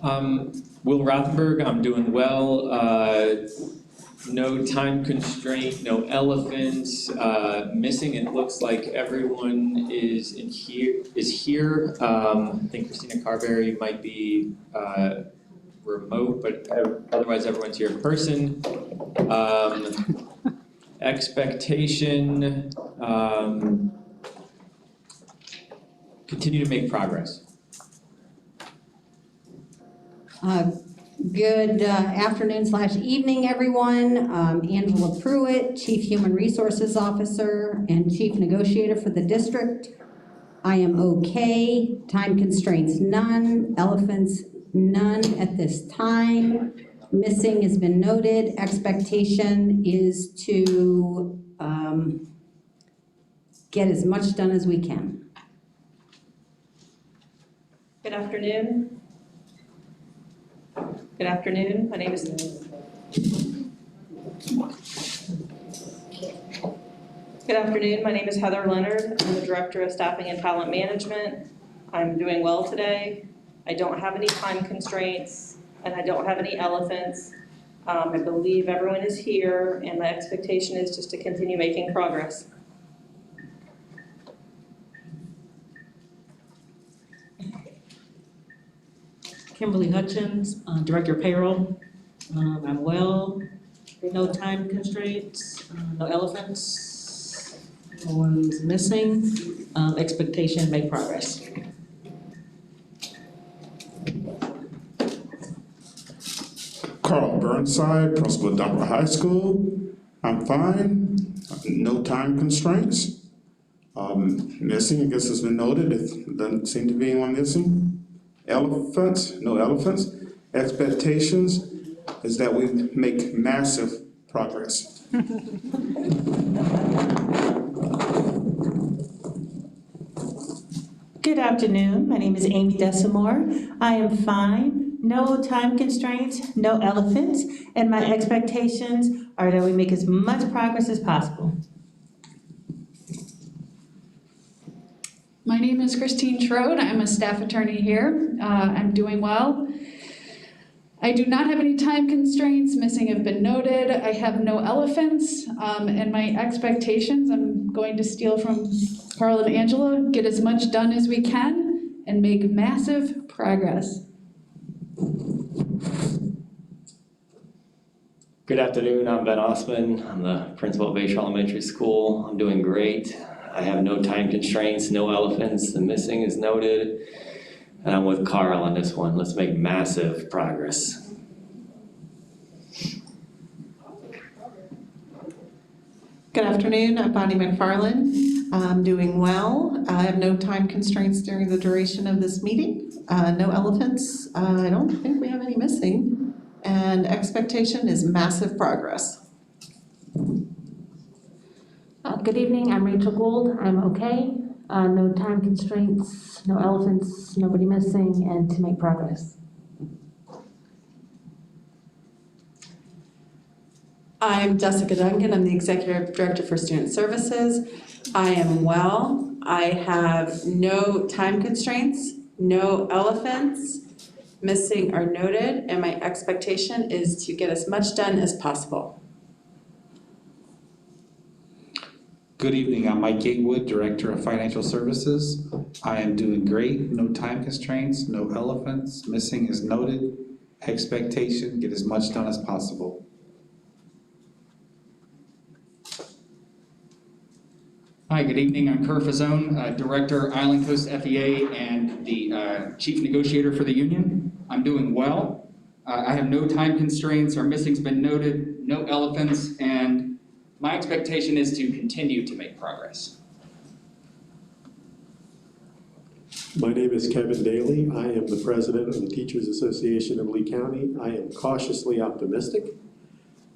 Will Rothenberg, I'm doing well. No time constraint, no elephants. Missing, it looks like everyone is here. I think Christina Carberry might be remote, but otherwise everyone's here in person. Expectation, continue to make progress. Good afternoon/evening, everyone. Angela Pruitt, Chief Human Resources Officer and Chief Negotiator for the district. I am okay. Time constraints, none. Elephants, none at this time. Missing has been noted. Expectation is to get as much done as we can. Good afternoon. Good afternoon. My name is Heather Leonard. I'm the Director of Staffing and Talent Management. I'm doing well today. I don't have any time constraints and I don't have any elephants. I believe everyone is here and my expectation is just to continue making progress. Kimberly Hutchins, Director of Payroll. I'm well, no time constraints, no elephants, no one's missing. Expectation, make progress. Carl Burnside, Principal at Dunbar High School. I'm fine, no time constraints. Missing, I guess has been noted, it doesn't seem to be anyone missing. Elephants, no elephants. Expectations is that we make massive progress. Good afternoon, my name is Amy Desamore. I am fine, no time constraints, no elephants, and my expectations are that we make as much progress as possible. My name is Christine Trode. I'm a staff attorney here. I'm doing well. I do not have any time constraints. Missing have been noted. I have no elephants. And my expectations, I'm going to steal from Carl and Angela, get as much done as we can and make massive progress. Good afternoon, I'm Ben Osman. I'm the principal of Bayshore Elementary School. I'm doing great. I have no time constraints, no elephants, the missing is noted. And I'm with Carl on this one. Let's make massive progress. Good afternoon, I'm Bonnie McFarland. I'm doing well. I have no time constraints during the duration of this meeting. No elephants. I don't think we have any missing. And expectation is massive progress. Good evening, I'm Rachel Gould. I'm okay. No time constraints, no elephants, nobody missing, and to make progress. I'm Jessica Duncan. I'm the Executive Director for Student Services. I am well. I have no time constraints, no elephants. Missing are noted, and my expectation is to get as much done as possible. Good evening, I'm Mike Gatewood, Director of Financial Services. I am doing great, no time constraints, no elephants, missing is noted. Expectation, get as much done as possible. Hi, good evening, I'm Kerr Fazone, Director, Island Coast FEA and the Chief Negotiator for the union. I'm doing well. I have no time constraints, our missing's been noted, no elephants, and my expectation is to continue to make progress. My name is Kevin Daly. I am the President of the Teachers Association of Lee County. I am cautiously optimistic.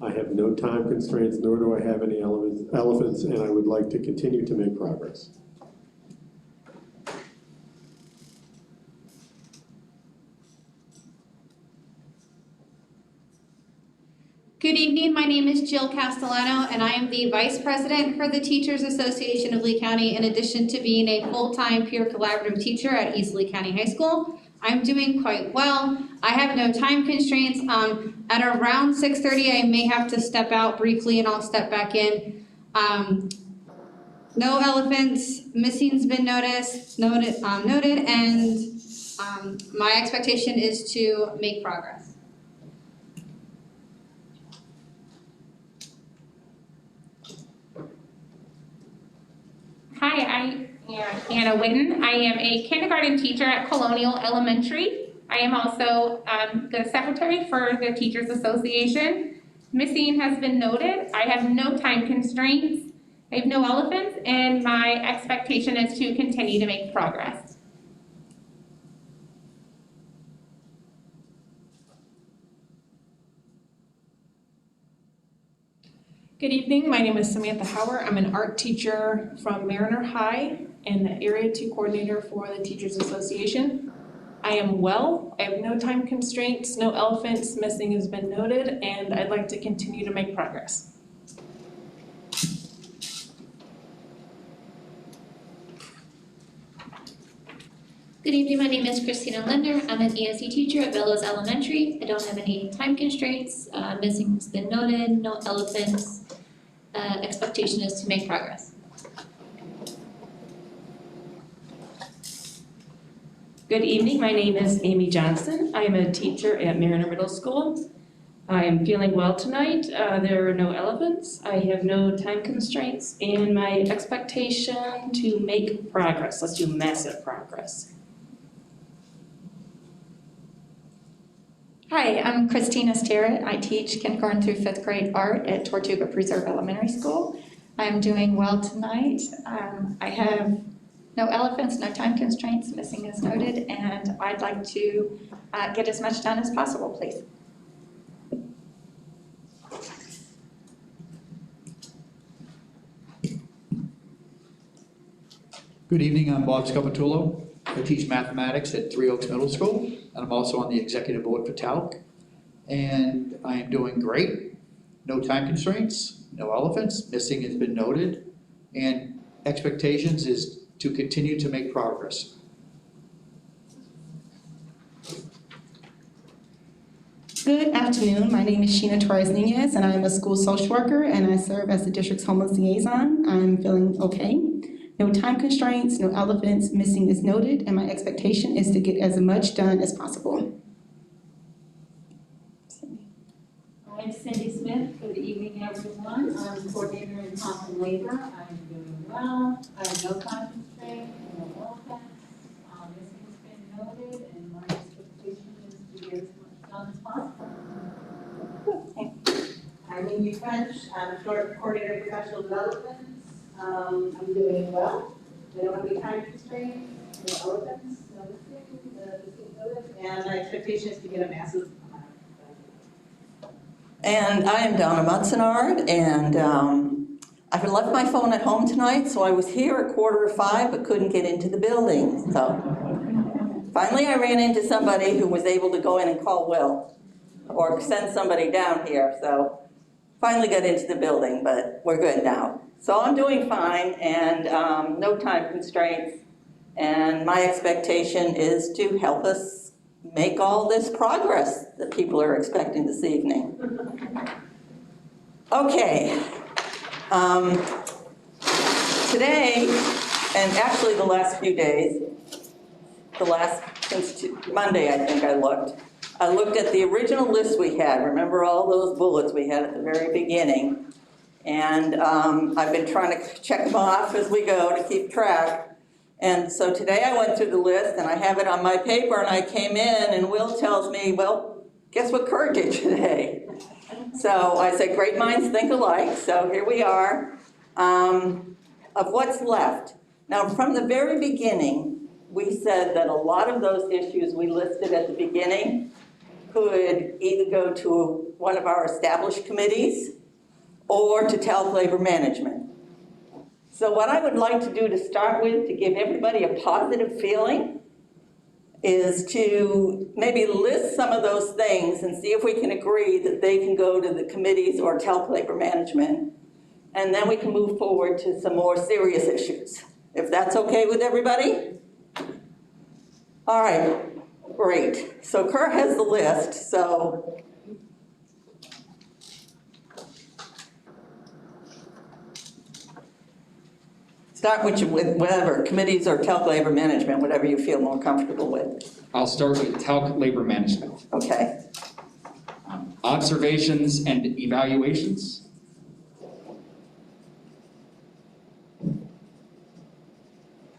I have no time constraints, nor do I have any elephants, and I would like to continue to make progress. Good evening, my name is Jill Castellano and I am the Vice President for the Teachers Association of Lee County in addition to being a full-time peer collaborative teacher at East Lee County High School. I'm doing quite well. I have no time constraints. At around 6:30, I may have to step out briefly and I'll step back in. No elephants, missing's been noted, and my expectation is to make progress. Hi, I am Anna Whitten. I am a kindergarten teacher at Colonial Elementary. I am also the secretary for the Teachers Association. Missing has been noted. I have no time constraints. I have no elephants, and my expectation is to continue to make progress. Good evening, my name is Samantha Hauer. I'm an art teacher from Mariner High and the Area 2 coordinator for the Teachers Association. I am well, I have no time constraints, no elephants, missing has been noted, and I'd like to continue to make progress. Good evening, my name is Christina Linder. I'm an ESE teacher at Bellows Elementary. I don't have any time constraints. Missing has been noted, no elephants. Expectation is to make progress. Good evening, my name is Amy Johnson. I am a teacher at Mariner Middle School. I am feeling well tonight. There are no elephants. I have no time constraints, and my expectation to make progress. Let's do massive progress. Hi, I'm Christina Sterrett. I teach kindergarten through 5th grade art at Tortuga Preserve Elementary School. I'm doing well tonight. I have no elephants, no time constraints, missing is noted, and I'd like to get as much done as possible, please. Good evening, I'm Bob Scapitulo. I teach mathematics at Three Oaks Middle School, and I'm also on the executive board for TALC. And I am doing great. No time constraints, no elephants, missing has been noted, and expectations is to continue to make progress. Good afternoon, my name is Sheena Torres-Nunez, and I am a school social worker, and I serve as the district's homeless liaison. I'm feeling okay. No time constraints, no elephants, missing is noted, and my expectation is to get as much done as possible. I'm Cindy Smith. Good evening, everyone. I'm coordinator in health and labor. I'm doing well. I have no time constraints, no elephants. Missing has been noted, and my expectation is to get as much done as possible. I'm Amy French. I'm coordinator of professional development. I'm doing well. I don't have any time constraints, no elephants, no missing, and my expectation is to get a massive amount. And I am Donna Mutzenard, and I had left my phone at home tonight, so I was here at 4:45 but couldn't get into the building. So finally I ran into somebody who was able to go in and call Will or send somebody down here. So finally got into the building, but we're good now. So I'm doing fine, and no time constraints, and my expectation is to help us make all this progress that people are expecting this evening. Okay, today, and actually the last few days, since Monday I think I looked at the original list we had. Remember all those bullets we had at the very beginning? And I've been trying to check them off as we go to keep track. And so today I went through the list and I have it on my paper, and I came in and Will tells me, well, guess what Kurt did today? So I said, great minds think alike. So here we are of what's left. Now from the very beginning, we said that a lot of those issues we listed at the beginning could either go to one of our established committees or to TALC labor management. So what I would like to do to start with, to give everybody a positive feeling, is to maybe list some of those things and see if we can agree that they can go to the committees or TALC labor management, and then we can move forward to some more serious issues, if that's okay with everybody? All right, Great. So Kerr has the list, so. Start with whatever, committees or TALC labor management, whatever you feel more comfortable with. I'll start with TALC labor management. Okay. Observations and evaluations.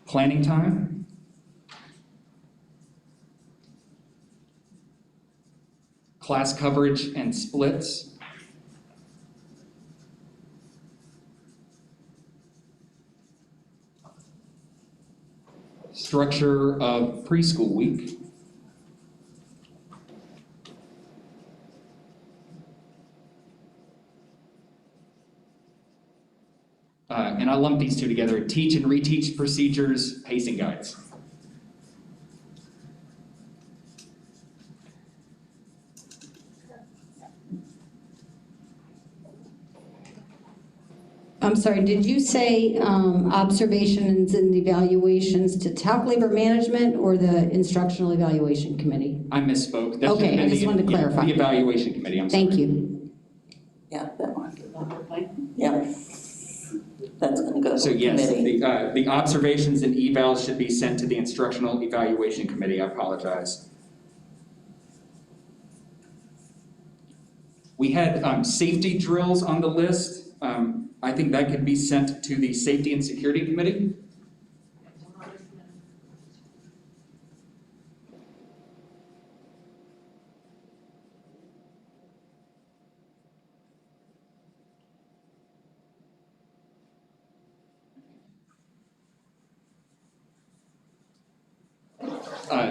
Planning time. Class coverage and splits. Structure of preschool week. And I lump these two together, teach and reteach procedures, pacing guides. I'm sorry, did you say observations and evaluations to TALC labor management or the instructional evaluation committee? I misspoke. That should have Okay, been I just wanted to clarify. The evaluation committee, I'm sorry. Thank you. Yeah, that one. Yeah. That's gonna go to So the yes, committee. the observations and evals should be sent to the instructional evaluation committee, I apologize. We had safety drills on the list. I think that could be sent to the safety and security committee.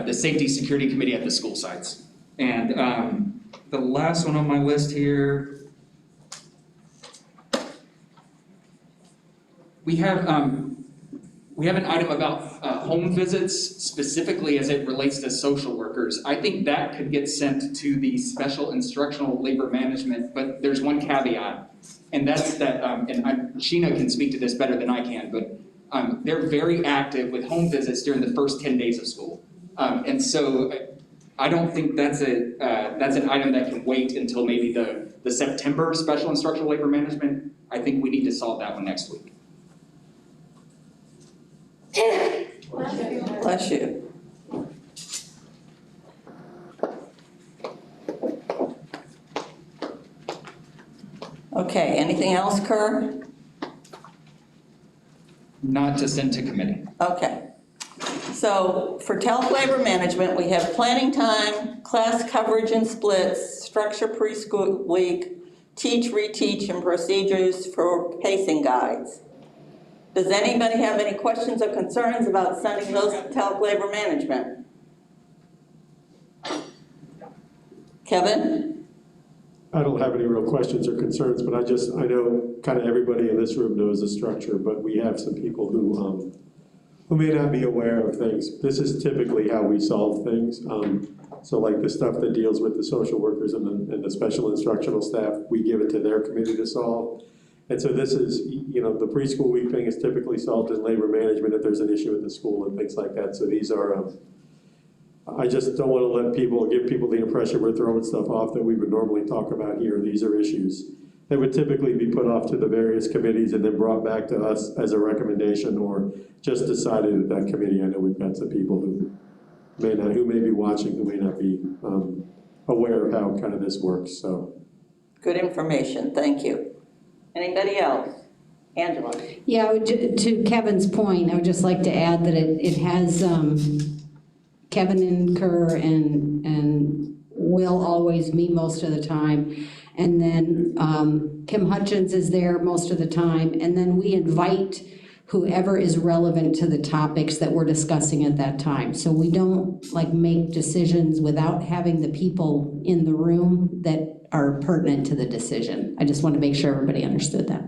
The safety security committee at the school sites. And the last one on my list here, we have an item about home visits, specifically as it relates to social workers. I think that could get sent to the special instructional labor management, but there's one caveat, and that's that, Sheena can speak to this better than I can, but they're very active with home visits during the first 10 days of school. And so I don't think that's an item that can wait until maybe the September special instructional labor management. I think we need to solve that one next week. Bless you. Okay, anything else, Kerr? Not to send to committee. Okay. So for TALC labor management, we have planning time, class coverage and splits, structure preschool week, teach, reteach, and procedures for pacing guides. Does anybody have any questions or concerns about sending those to TALC labor management? Kevin? I don't have any real questions or concerns, but I know kind of everybody in this room knows the structure, but we have some people who may not be aware of things. This is typically how we solve things. So like the stuff that deals with the social workers and the special instructional staff, we give it to their committee to solve. And so this is, the preschool week thing is typically solved in labor management if there's an issue at the school and things like that. So these are, I just don't want to give people the impression we're throwing stuff off that we would normally talk about here. These are issues that would typically be put off to the various committees and then brought back to us as a recommendation or just decided at that committee. I know we've got some people who may be watching, who may not be aware of how kind of this works, so. Good information, thank you. Anybody else? Angela? Yeah, to Kevin's point, I would just like to add that it has Kevin and Kerr and Will always meet most of the time. And then Kim Hutchins is there most of the time. And then we invite whoever is relevant to the topics that we're discussing at that time. So we don't make decisions without having the people in the room that are pertinent to the decision. I just want to make sure everybody understood that.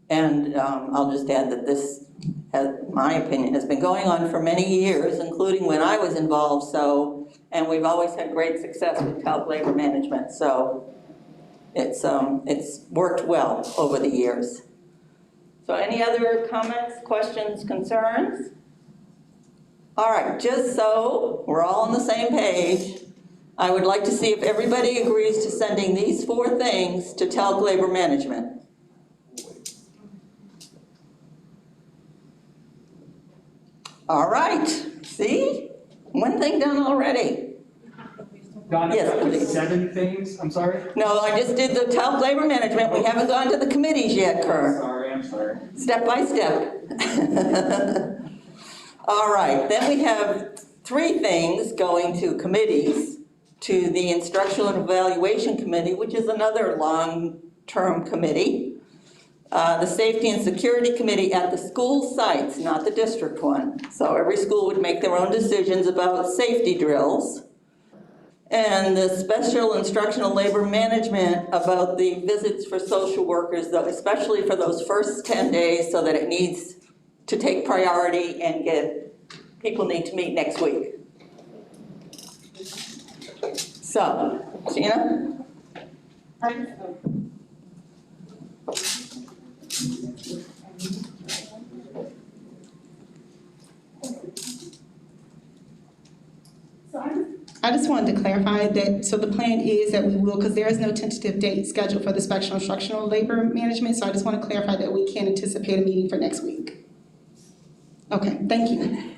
And I'll just add that this, my opinion, has been going on for many years, including when I was involved, and we've always had great success with TALC labor management, so it's worked well over the years. So any other comments, questions, concerns? All right, just so we're all on the same page, I would like to see if everybody agrees to sending these 4 things to TALC Labor Management. All right, see? One thing done already. Donna, Yes, please. 7 things, I'm sorry? No, I just did the TALC Labor Management. We haven't gone to the committees yet, Kerr. I'm sorry. Step by step. All right, then we have 3 things going to committees, to the Instructional and Evaluation Committee, which is another long-term committee. The Safety and Security Committee at the school sites, not the district one. So every school would make their own decisions about safety drills. And the Special Instructional Labor Management about the visits for social workers, especially for those first 10 days, so that it needs to take priority and people need to meet next week. So, Gina? I just wanted to clarify that, so the plan is that we will, because there is no tentative date scheduled for the Special Instructional Labor Management, so I just want to clarify that we can anticipate a meeting for next week. Okay, thank you.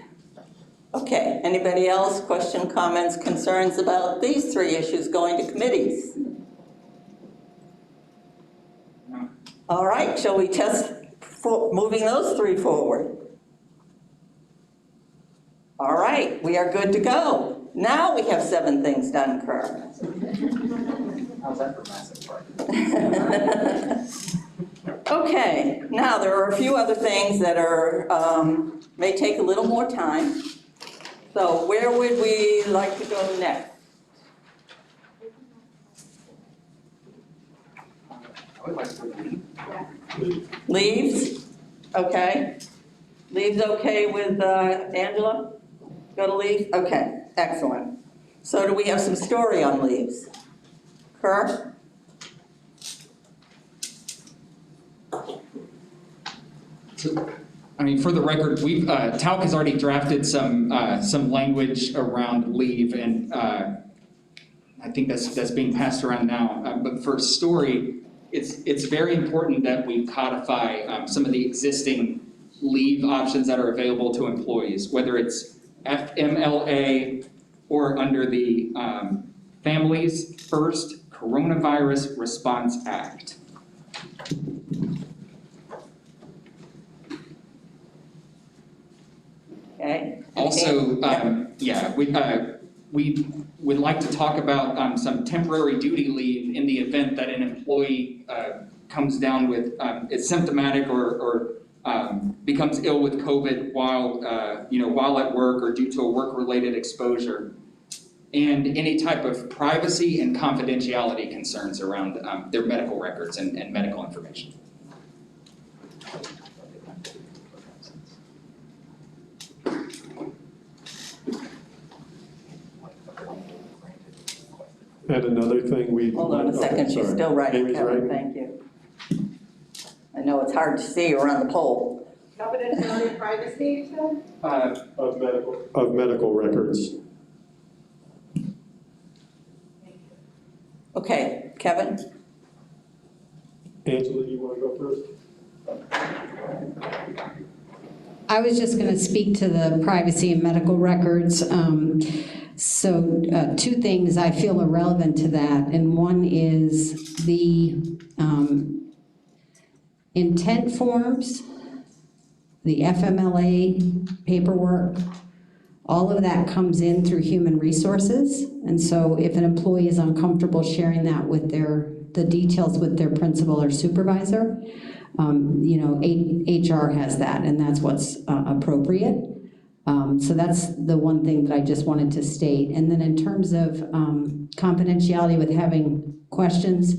Okay, anybody else? Question, comments, concerns about these 3 issues going to committees? No. All right, shall we test for moving those 3 forward? All right, we are good to go. Now we have 7 things done, Kerr. How's that for massive part? Okay, now there are a few other things that may take a little more time. So where would we like to go next? I would like to leave. Leaves? Okay. Leaves okay with Angela? Go to leaves? Okay, excellent. So do we have some story on leaves? Kerr? I mean, for the record, TALC has already drafted some language around leave, and I think that's being passed around now. But for story, it's very important that we codify some of the existing leave options that are available to employees, whether it's FMLA or under the Families First Coronavirus Response Act. Okay. Also, we would like to talk about some temporary duty leave in the event that an employee comes down with, is symptomatic or becomes ill with COVID while at work or due to a work-related exposure, and any type of privacy and confidentiality concerns around their medical records and medical information. And another thing we... Hold on a second, she's still writing, Amy's Kevin, writing. thank you. I know it's hard to see around the pole. Confidentiality and privacy, you said? Of medical records. Okay, Kevin? Angela, do you want to go first? I was just going to speak to the privacy and medical records. So 2 things I feel are relevant to that, and one is the intent forms, the FMLA paperwork, all of that comes in through human resources. And so if an employee is uncomfortable sharing that with the details with their principal or supervisor, HR has that, and that's what's appropriate. So that's the one thing that I just wanted to state. And then in terms of confidentiality with having questions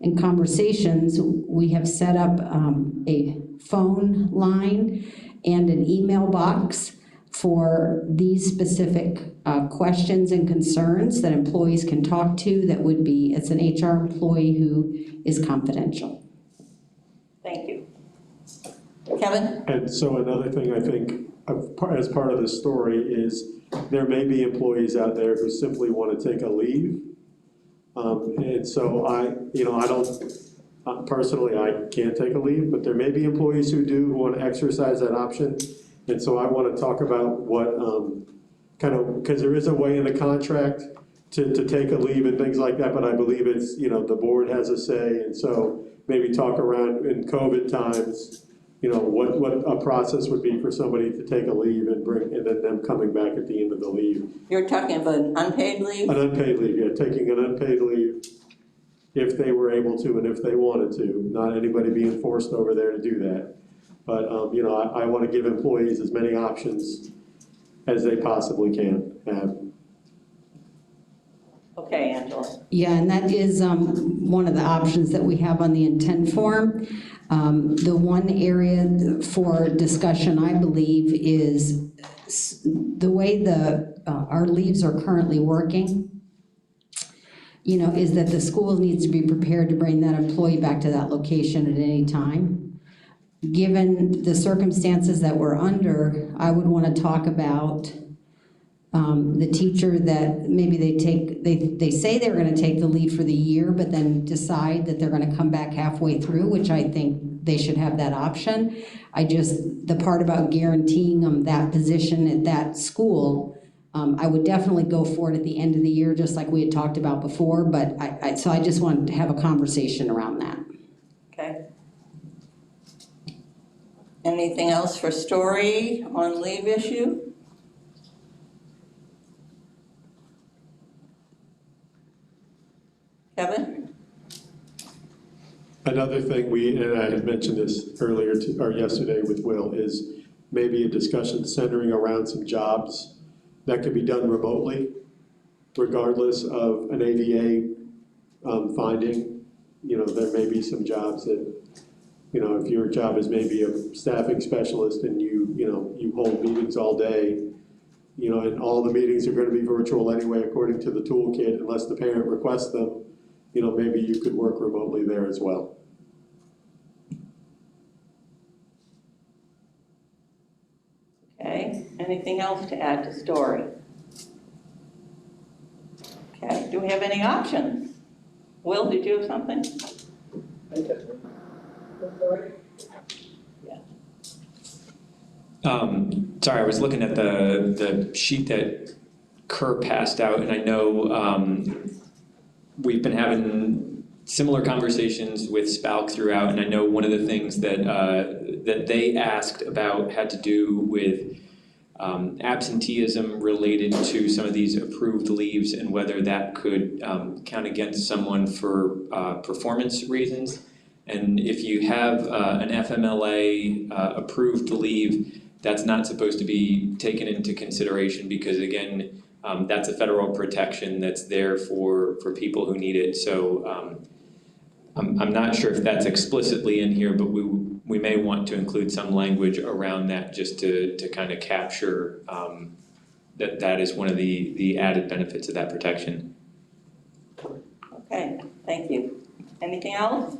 and conversations, we have set up a phone line and an email box for these specific questions and concerns that employees can talk to that would be, it's an HR employee who is confidential. Thank you. Kevin? And so another thing I think as part of this story is there may be employees out there who simply want to take a leave. And so I don't, personally, I can't take a leave, but there may be employees who do, who want to exercise that option. And so I want to talk about what because there is a way in the contract to take a leave and things like that, but I believe it's, the board has a say. And so maybe talk around in COVID times, what a process would be for somebody to take a leave and then them coming back at the end of the leave. You're talking about an unpaid leave? An unpaid leave, yeah, taking an unpaid leave if they were able to and if they wanted to, not anybody being forced over there to do that. But, I want to give employees as many options as they possibly can have. Okay, Angela. Yeah, and that is one of the options that we have on the intent form. The one area for discussion, I believe, is the way our leaves are currently working, is that the school needs to be prepared to bring that employee back to that location at any time. Given the circumstances that we're under, I would want to talk about the teacher that maybe they say they're going to take the leave for the year, but then decide that they're going to come back halfway through, which I think they should have that option. The part about guaranteeing them that position at that school, I would definitely go for it at the end of the year, just like we had talked about before, but so I just wanted to have a conversation around that. Okay. Anything else for Story on leave issue? Kevin? Another thing and I had mentioned this earlier or yesterday with Will, is maybe a discussion centering around some jobs that could be done remotely, regardless of an ADA finding. There may be some jobs that, if your job is maybe a staffing specialist and you hold meetings all day, and all the meetings are going to be virtual anyway, according to the toolkit, unless the parent requests them, maybe you could work remotely there as well. Okay, anything else to add to Story? Okay, do we have any options? Will, did you have something? Sorry, I was looking at the sheet that Kerr passed out, and I know we've been having similar conversations with SPALC throughout, and I know one of the things that they asked about had to do with absenteeism related to some of these approved leaves and whether that could count against someone for performance reasons. And if you have an FMLA approved leave, that's not supposed to be taken into consideration because, again, that's a federal protection that's there for people who need it. So I'm not sure if that's explicitly in here, but we may want to include some language around that just to kind of capture that is one of the added benefits of that protection. Okay, thank you. Anything else?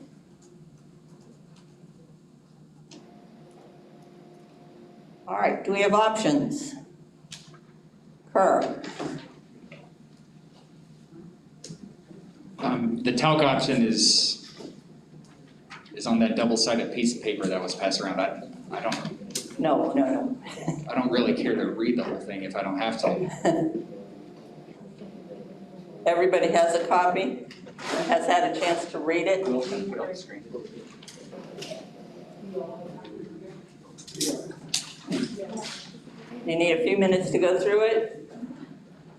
All right, do we have options? Kerr. The TALC option is on that double-sided piece of paper that was passed around. I don't. No. I don't really care to read the whole thing if I don't have to. Everybody has a copy? Has had a chance to read it? You need a few minutes to go through it?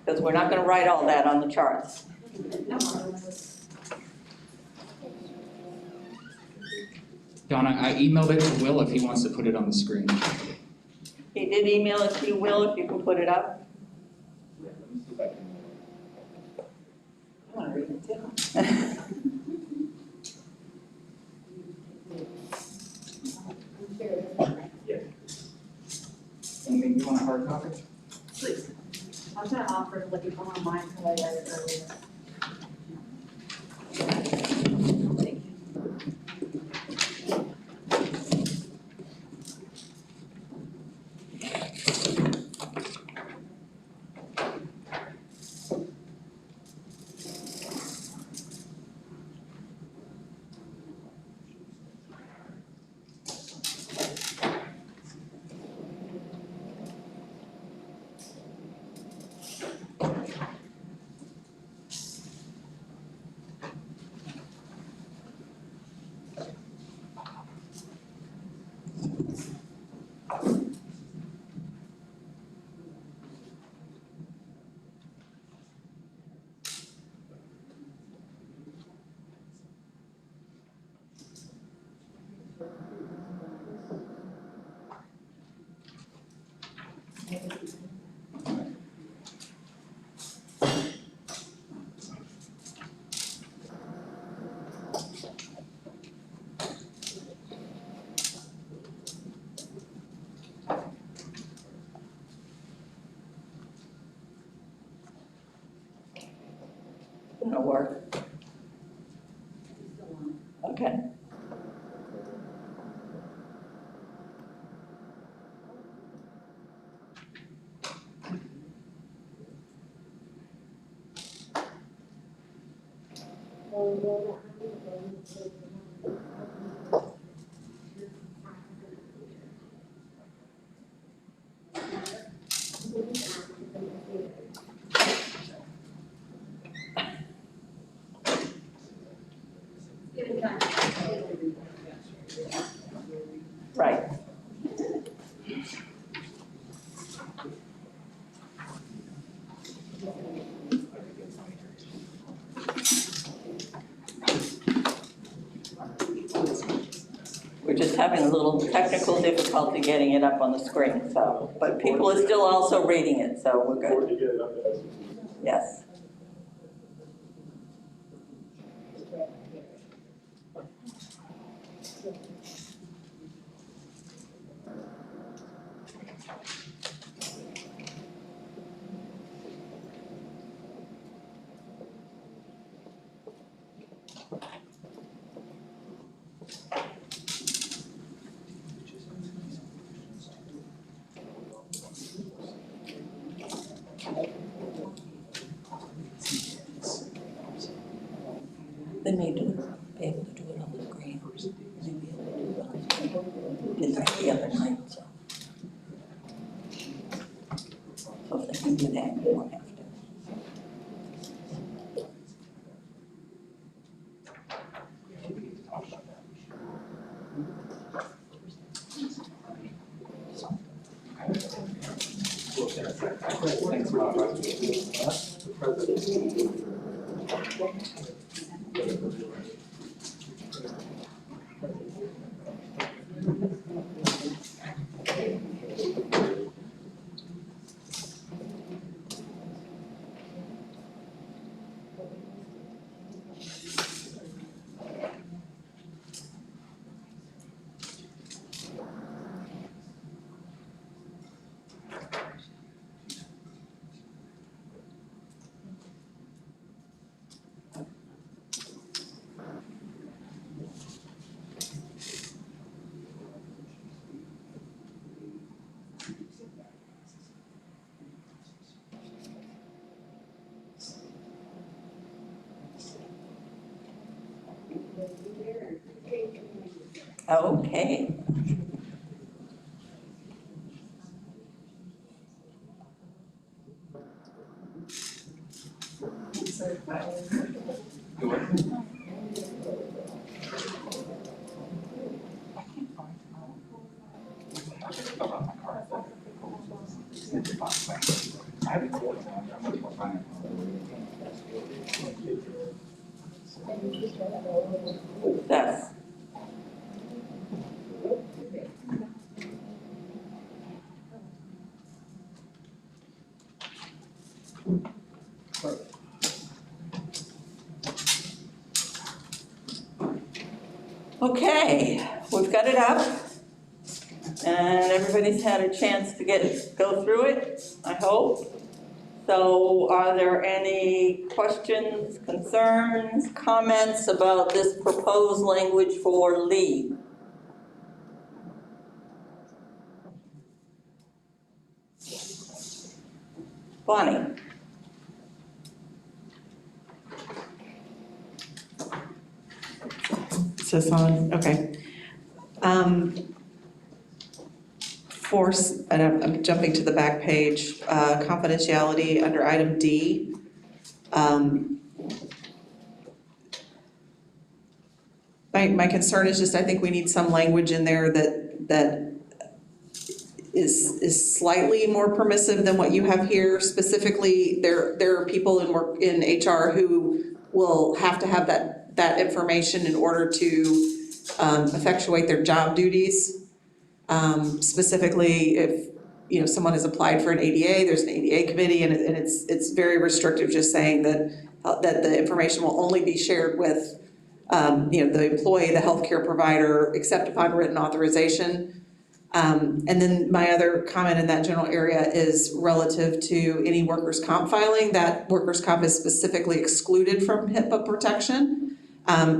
Because we're not going to write all that on the charts. Donna, I emailed it to Will if he wants to put it on the screen. He did email it to you, Will, if you can put it up. I want to read it too. You want a hard copy? Please. I was going to offer to look at one of mine until I read it earlier. It'll work. Okay. Right. We're just having a little technical difficulty getting it up on the screen, so, but people are still also reading it, so we're good. Yes. They may be able to do it on the screen. Did that the other night, so. So if they can do that, we won't have to. Okay. Yes. Okay, we've got it up. And everybody's had a chance to go through it, I hope. So are there any questions, concerns, comments about this proposed language for leave? Bonnie? Is this on? Okay. And I'm jumping to the back page, confidentiality under item D. My concern is just, I think we need some language in there that is slightly more permissive than what you have here. Specifically, there are people in HR who will have to have that information in order to effectuate their job duties. Specifically, if someone has applied for an ADA, there's an ADA committee, and it's very restrictive, just saying that the information will only be shared with the employee, the healthcare provider, except upon written authorization. And then my other comment in that general area is relative to any workers' comp filing. That workers' comp is specifically excluded from HIPAA protection.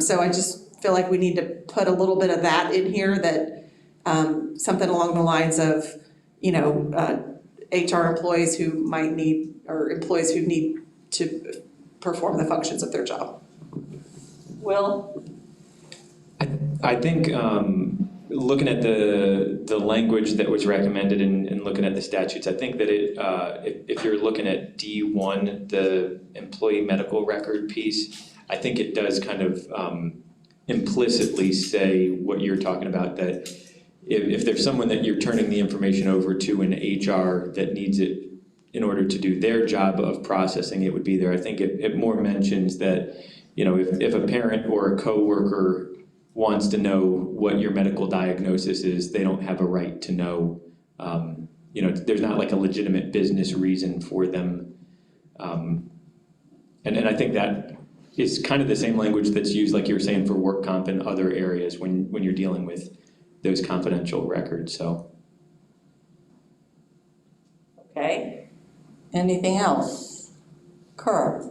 So I just feel like we need to put a little bit of that in here, that something along the lines of, HR employees who might need, or employees who need to perform the functions of their job. Will? I think looking at the language that was recommended and looking at the statutes, I think that if you're looking at D1, the employee medical record piece, I think it does kind of implicitly say what you're talking about, that if there's someone that you're turning the information over to in HR that needs it in order to do their job of processing, it would be there. I think it more mentions that, if a parent or a coworker wants to know what your medical diagnosis is, they don't have a right to know. There's not like a legitimate business reason for them. And I think that is kind of the same language that's used, like you were saying, for work comp and other areas when you're dealing with those confidential records, so. Okay. Anything else? Kerr?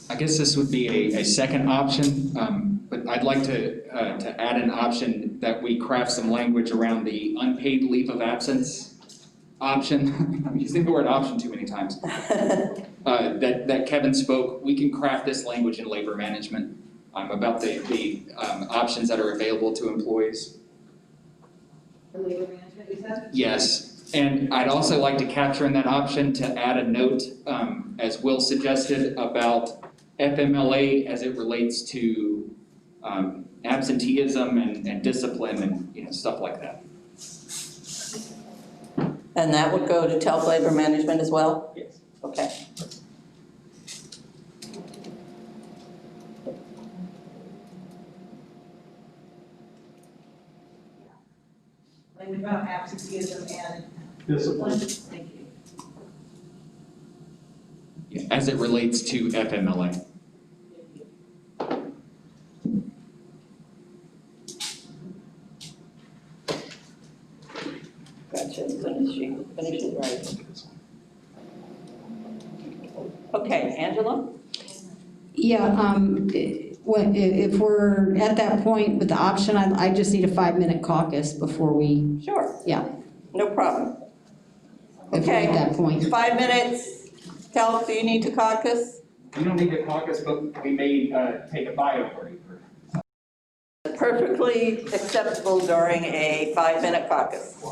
I guess this would be a second option, but I'd like to add an option that we craft some language around the unpaid leave of absence option. I'm using the word option too many times. That Kevin spoke. We can craft this language in labor management about the options that are available to employees. For labor management, you said? Yes, and I'd also like to capture in that option to add a note, as Will suggested, about FMLA as it relates to absenteeism and discipline and stuff like that. And that would go to TALC labor management as well? Yes. Okay. Language about absenteeism and Discipline. Thank you. Yeah, as it relates to FMLA. Gotcha, finish it right. Okay, Angela? Yeah, if we're at that point with the option, I just need a 5-minute caucus before we. Sure. Yeah. No problem. If we're at that point. 5 minutes. TALC, do you need to caucus? We don't need a caucus, but we may take a bio break. Perfectly acceptable during a 5-minute caucus.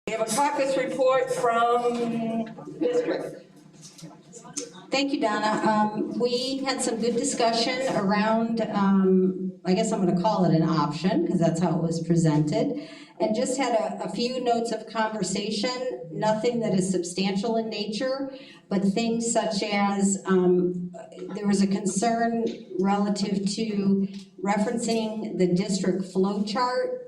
We have a caucus report from district. Thank you, Donna. We had some good discussion around, I guess I'm gonna call it an option, because that's how it was presented. And just had a few notes of conversation, nothing that is substantial in nature, but things such as, there was a concern relative to referencing the district flow chart,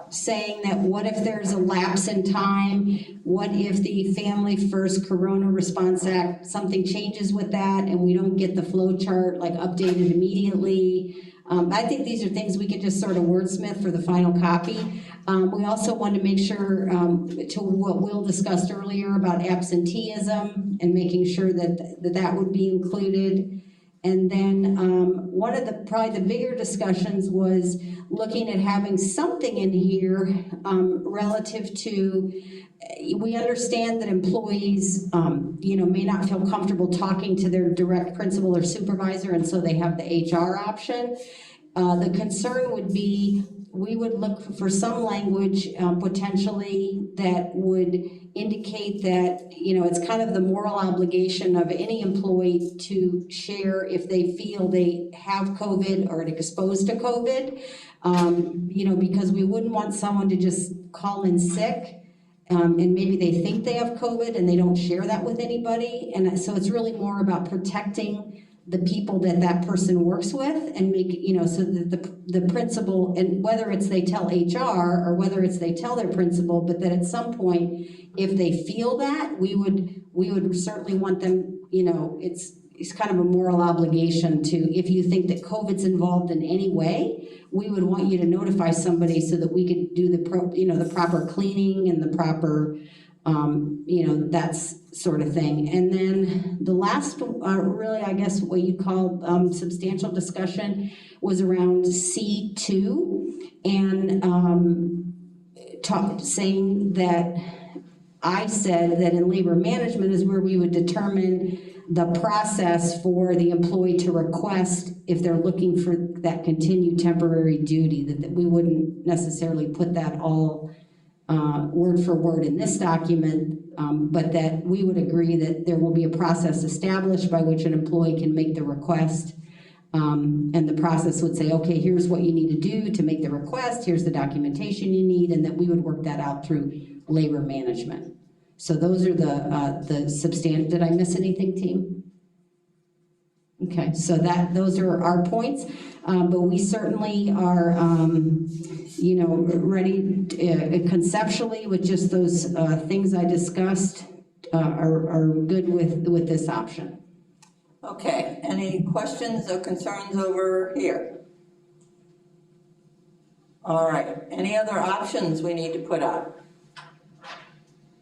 saying that what if there's a lapse in time? What if the Family First Corona Response Act, something changes with that and we don't get the flow chart like updated immediately? I think these are things we could just sort of wordsmith for the final copy. We also wanted to make sure, to what Will discussed earlier about absenteeism and making sure that would be included. And then one of the probably the bigger discussions was looking at having something in here relative to, we understand that employees may not feel comfortable talking to their direct principal or supervisor, and so they have the HR option. The concern would be we would look for some language potentially that would indicate that, it's kind of the moral obligation of any employee to share if they feel they have COVID or are exposed to COVID. Because we wouldn't want someone to just call in sick and maybe they think they have COVID and they don't share that with anybody. And so it's really more about protecting the people that person works with and make, so that the principal, and whether it's they tell HR or whether it's they tell their principal, but that at some point, if they feel that, we would certainly want them, it's kind of a moral obligation to, if you think that COVID's involved in any way, we would want you to notify somebody so that we could do the proper cleaning and the proper, that's sort of thing. And then the last, really, I guess what you call substantial discussion was around C2 and saying that I said that in labor management is where we would determine the process for the employee to request if they're looking for that continued temporary duty, that we wouldn't necessarily put that all word for word in this document, but that we would agree that there will be a process established by which an employee can make the request. And the process would say, okay, here's what you need to do to make the request, here's the documentation you need, and that we would work that out through labor management. So those are the substantive. Did I miss anything, team? Okay, so those are our points, but we certainly are, ready conceptually with just those things I discussed are good with this option. Okay, any questions or concerns over here? All right, any other options we need to put up?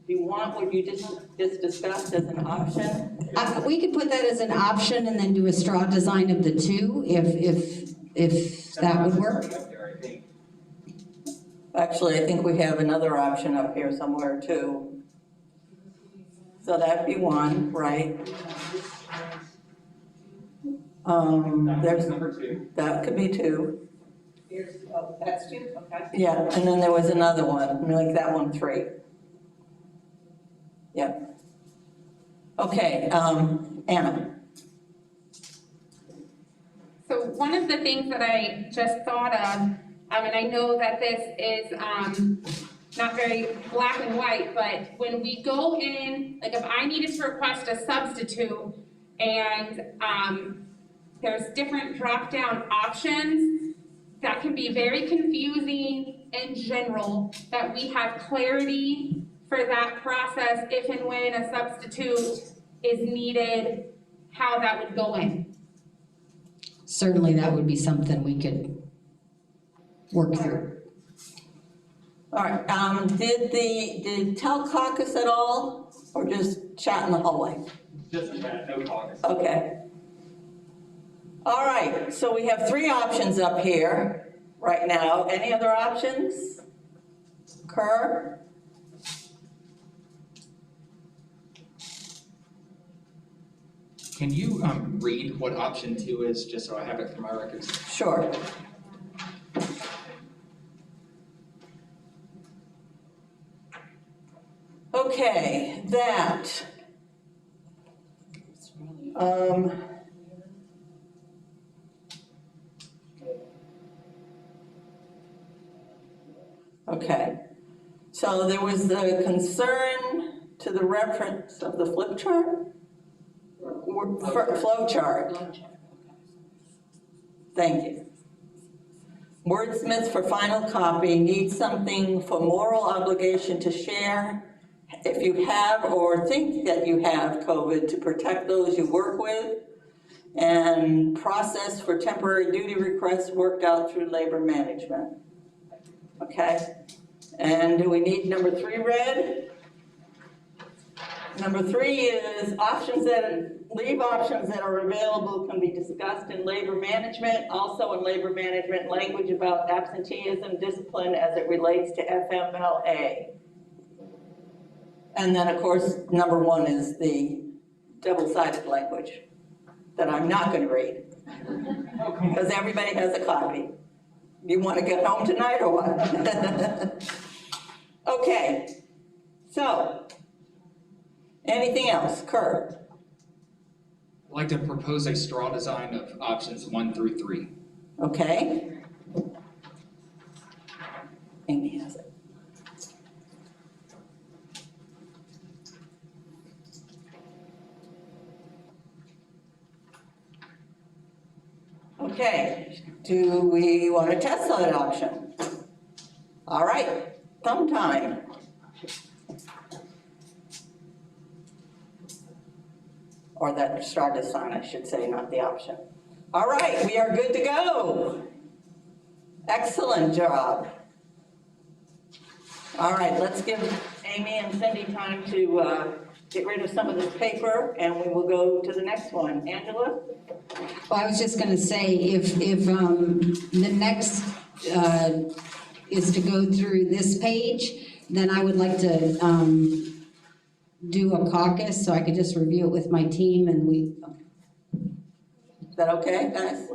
Do you want what you just discussed as an option? We could put that as an option and then do a straw design of the two if that would work. Actually, I think we have another option up here somewhere too. So that'd be one, right? There's number two. That could be two. That's two, okay. Yeah, and then there was another one, like that one, 3. Yeah. Okay, Anna. So one of the things that I just thought of, and I know that this is not very black and white, but when we go in, like if I needed to request a substitute and there's different drop-down options, that can be very confusing in general, that we have clarity for that process if and when a substitute is needed, how that would go in. Certainly that would be something we could work through. All right, did TALC caucus at all, or just chat in the hallway? Just chat, no caucus. Okay. All right, so we have 3 options up here right now. Any other options? Kerr? Can you read what option 2 is, just so I have it for my records? Sure. Okay, that. Okay, so there was the concern to the reference of the flip chart? Flow chart. Thank you. Wordsmith for final copy needs something for moral obligation to share if you have or think that you have COVID to protect those you work with, and process for temporary duty requests worked out through labor management. Okay, and do we need number 3 read? Number 3 is leave options that are available can be discussed in labor management, also in labor management language about absenteeism discipline as it relates to FMLA. And then of course, number 1 is the double-sided language that I'm not going to read because everybody has a copy. You want to get home tonight or what? Okay, so anything else? Kurt? I'd like to propose a straw design of options 1 through 3. Okay. Amy has it. Okay, do we want to test that option? All right, thumb time. Or that straw design, I should say, not the option. All right, we are good to go. Excellent job. All right, let's give Amy and Cindy time to get rid of some of this paper, and we will go to the next one. Angela? Well, I was just going to say, if the next is to go through this page, then I would like to do a caucus, so I could just review it with my team, and we. Is that okay, guys?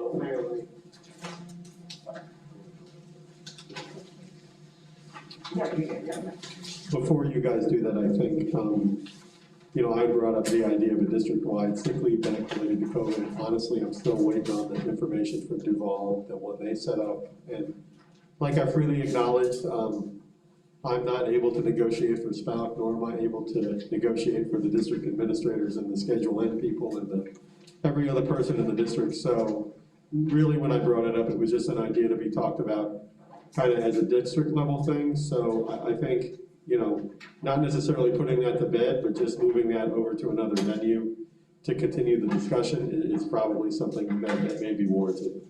Before you guys do that, I think, I brought up the idea of a district-wide sick leave bank related to COVID. Honestly, I'm still waiting on the information from Duval, the one they set up. And like I freely acknowledged, I'm not able to negotiate for SPALC, nor am I able to negotiate for the district administrators and the Schedule N people and every other person in the district. So really, when I brought it up, it was just an idea to be talked about kind of as a district level thing. So I think, not necessarily putting that to bed, but just moving that over to another venue to continue the discussion is probably something that may be warranted.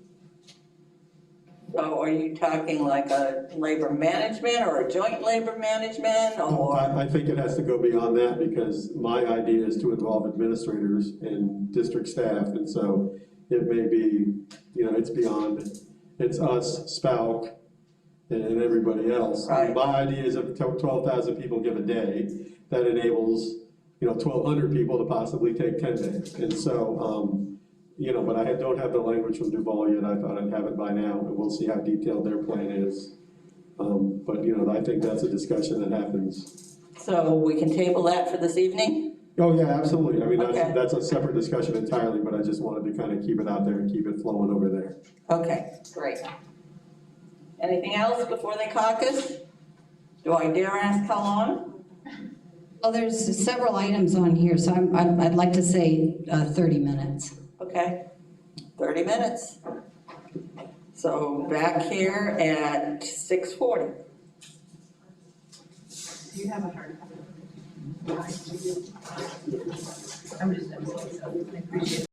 So are you talking like a labor management or a joint labor management or? I think it has to go beyond that because my idea is to involve administrators and district staff. And so it may be, it's beyond, it's us, SPALC, and everybody else. Right. My idea is if 12,000 people give a day, that enables, 1,200 people to possibly take 10 days. And so, but I don't have the language from Duval yet. I thought I'd have it by now, and we'll see how detailed their plan is. But, I think that's a discussion that happens. So we can table that for this evening? Oh, yeah, absolutely. I mean, Okay. that's a separate discussion entirely, but I just wanted to kind of keep it out there and keep it flowing over there. Okay, great. Anything else before they caucus? Do I dare ask how long? Well, there's several items on here, so I'd like to say 30 minutes. Okay, 30 minutes. So back here at 6:40. You have a hard copy. I'm just going to say so. I appreciate it.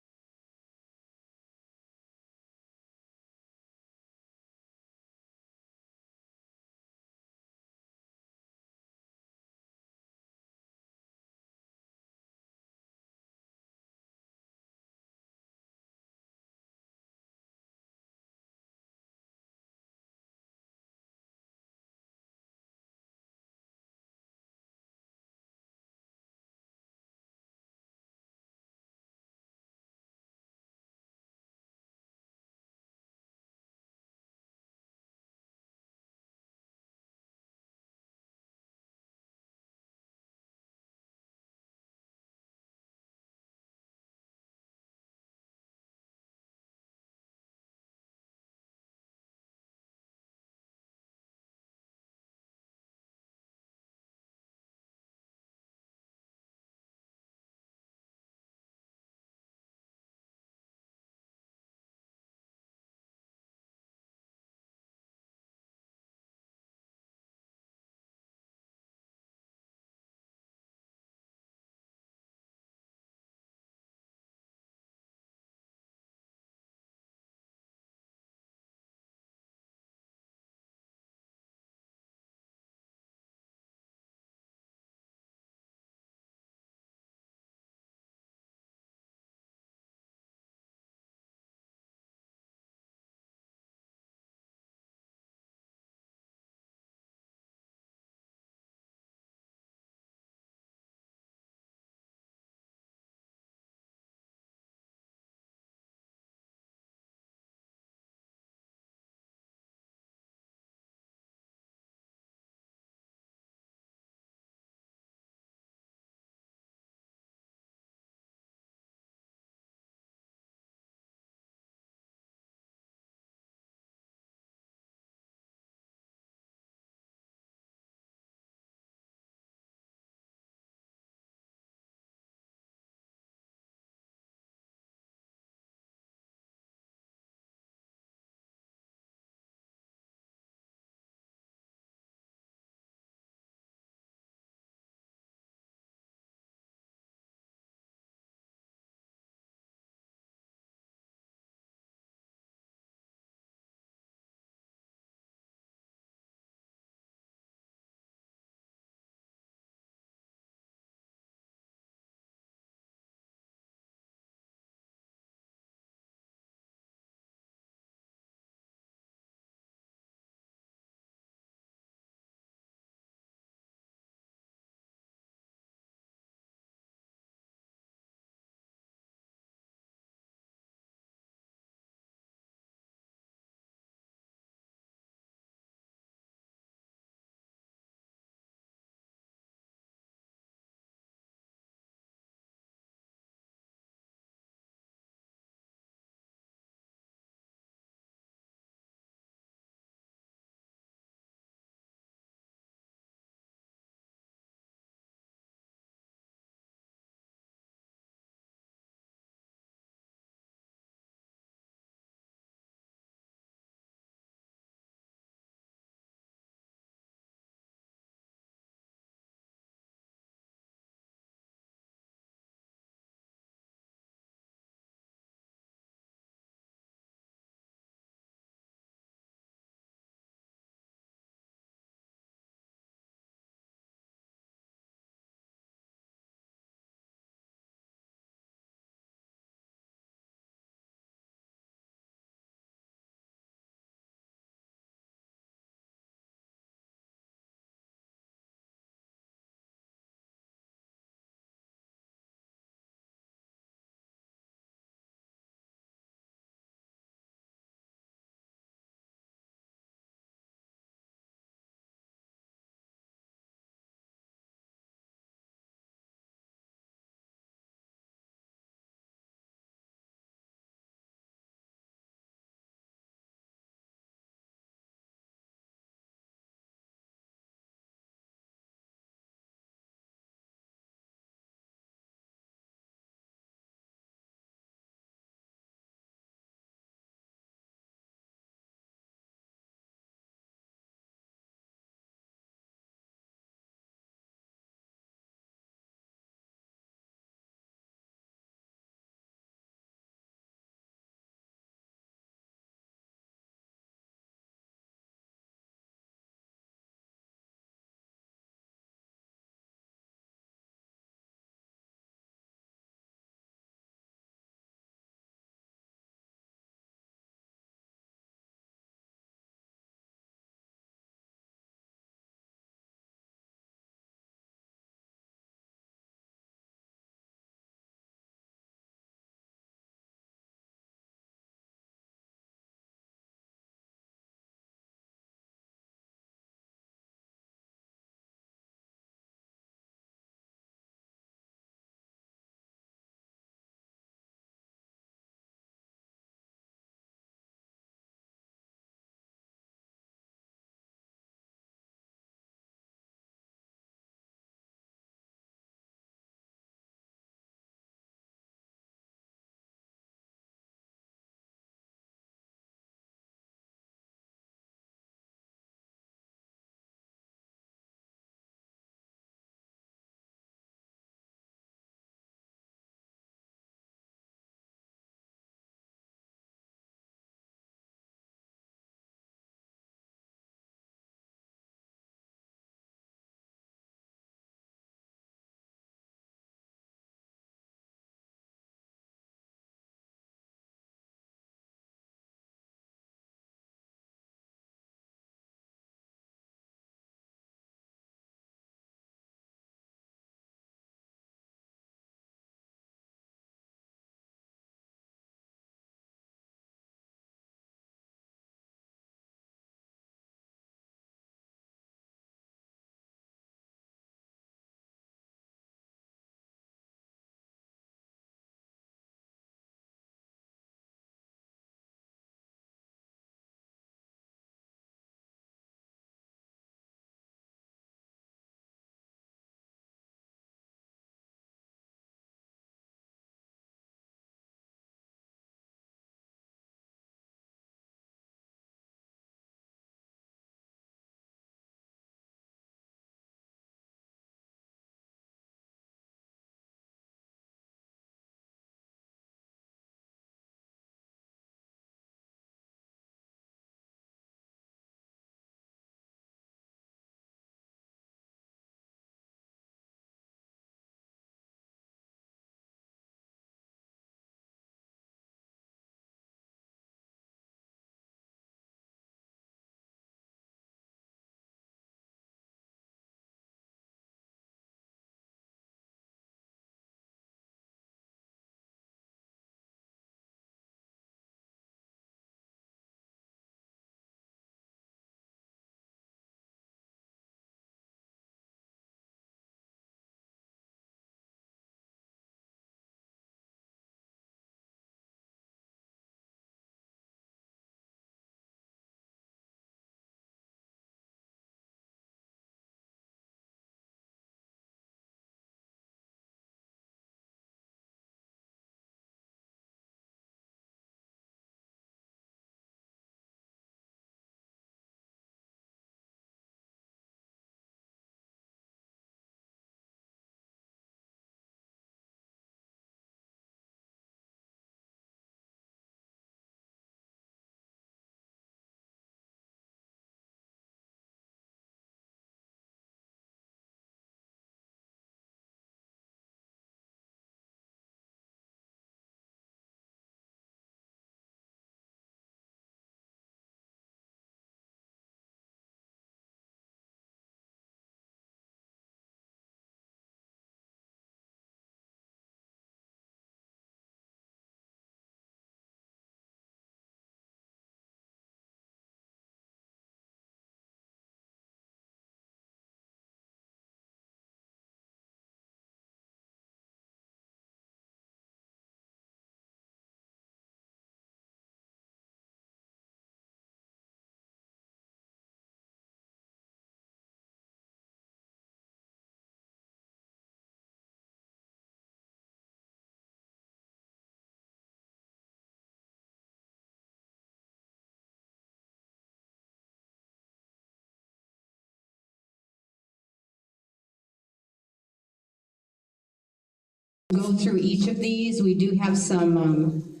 go through each of these. We do have some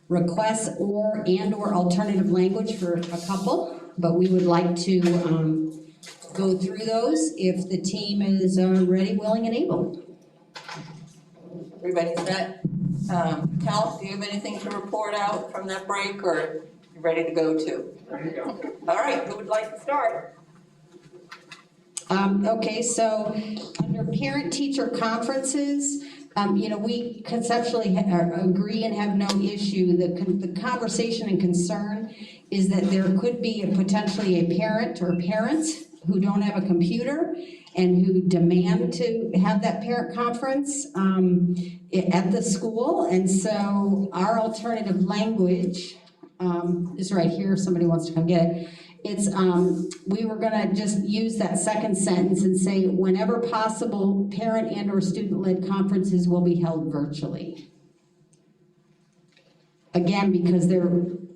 requests and/or alternative language for a couple, but we would like to go through those if the team is ready, willing, and able. Everybody set? TALC, do you have anything to report out from that break, or you ready to go too? Ready to go. All right, who would like to start? Okay, so under parent-teacher conferences, we conceptually agree and have no issue. The conversation and concern is that there could be potentially a parent or parents who don't have a computer and who demand to have that parent conference at the school. And so our alternative language is right here, if somebody wants to come get it. It's, we were gonna just use that second sentence and say, whenever possible, parent and/or student-led conferences will be held virtually. Again, because there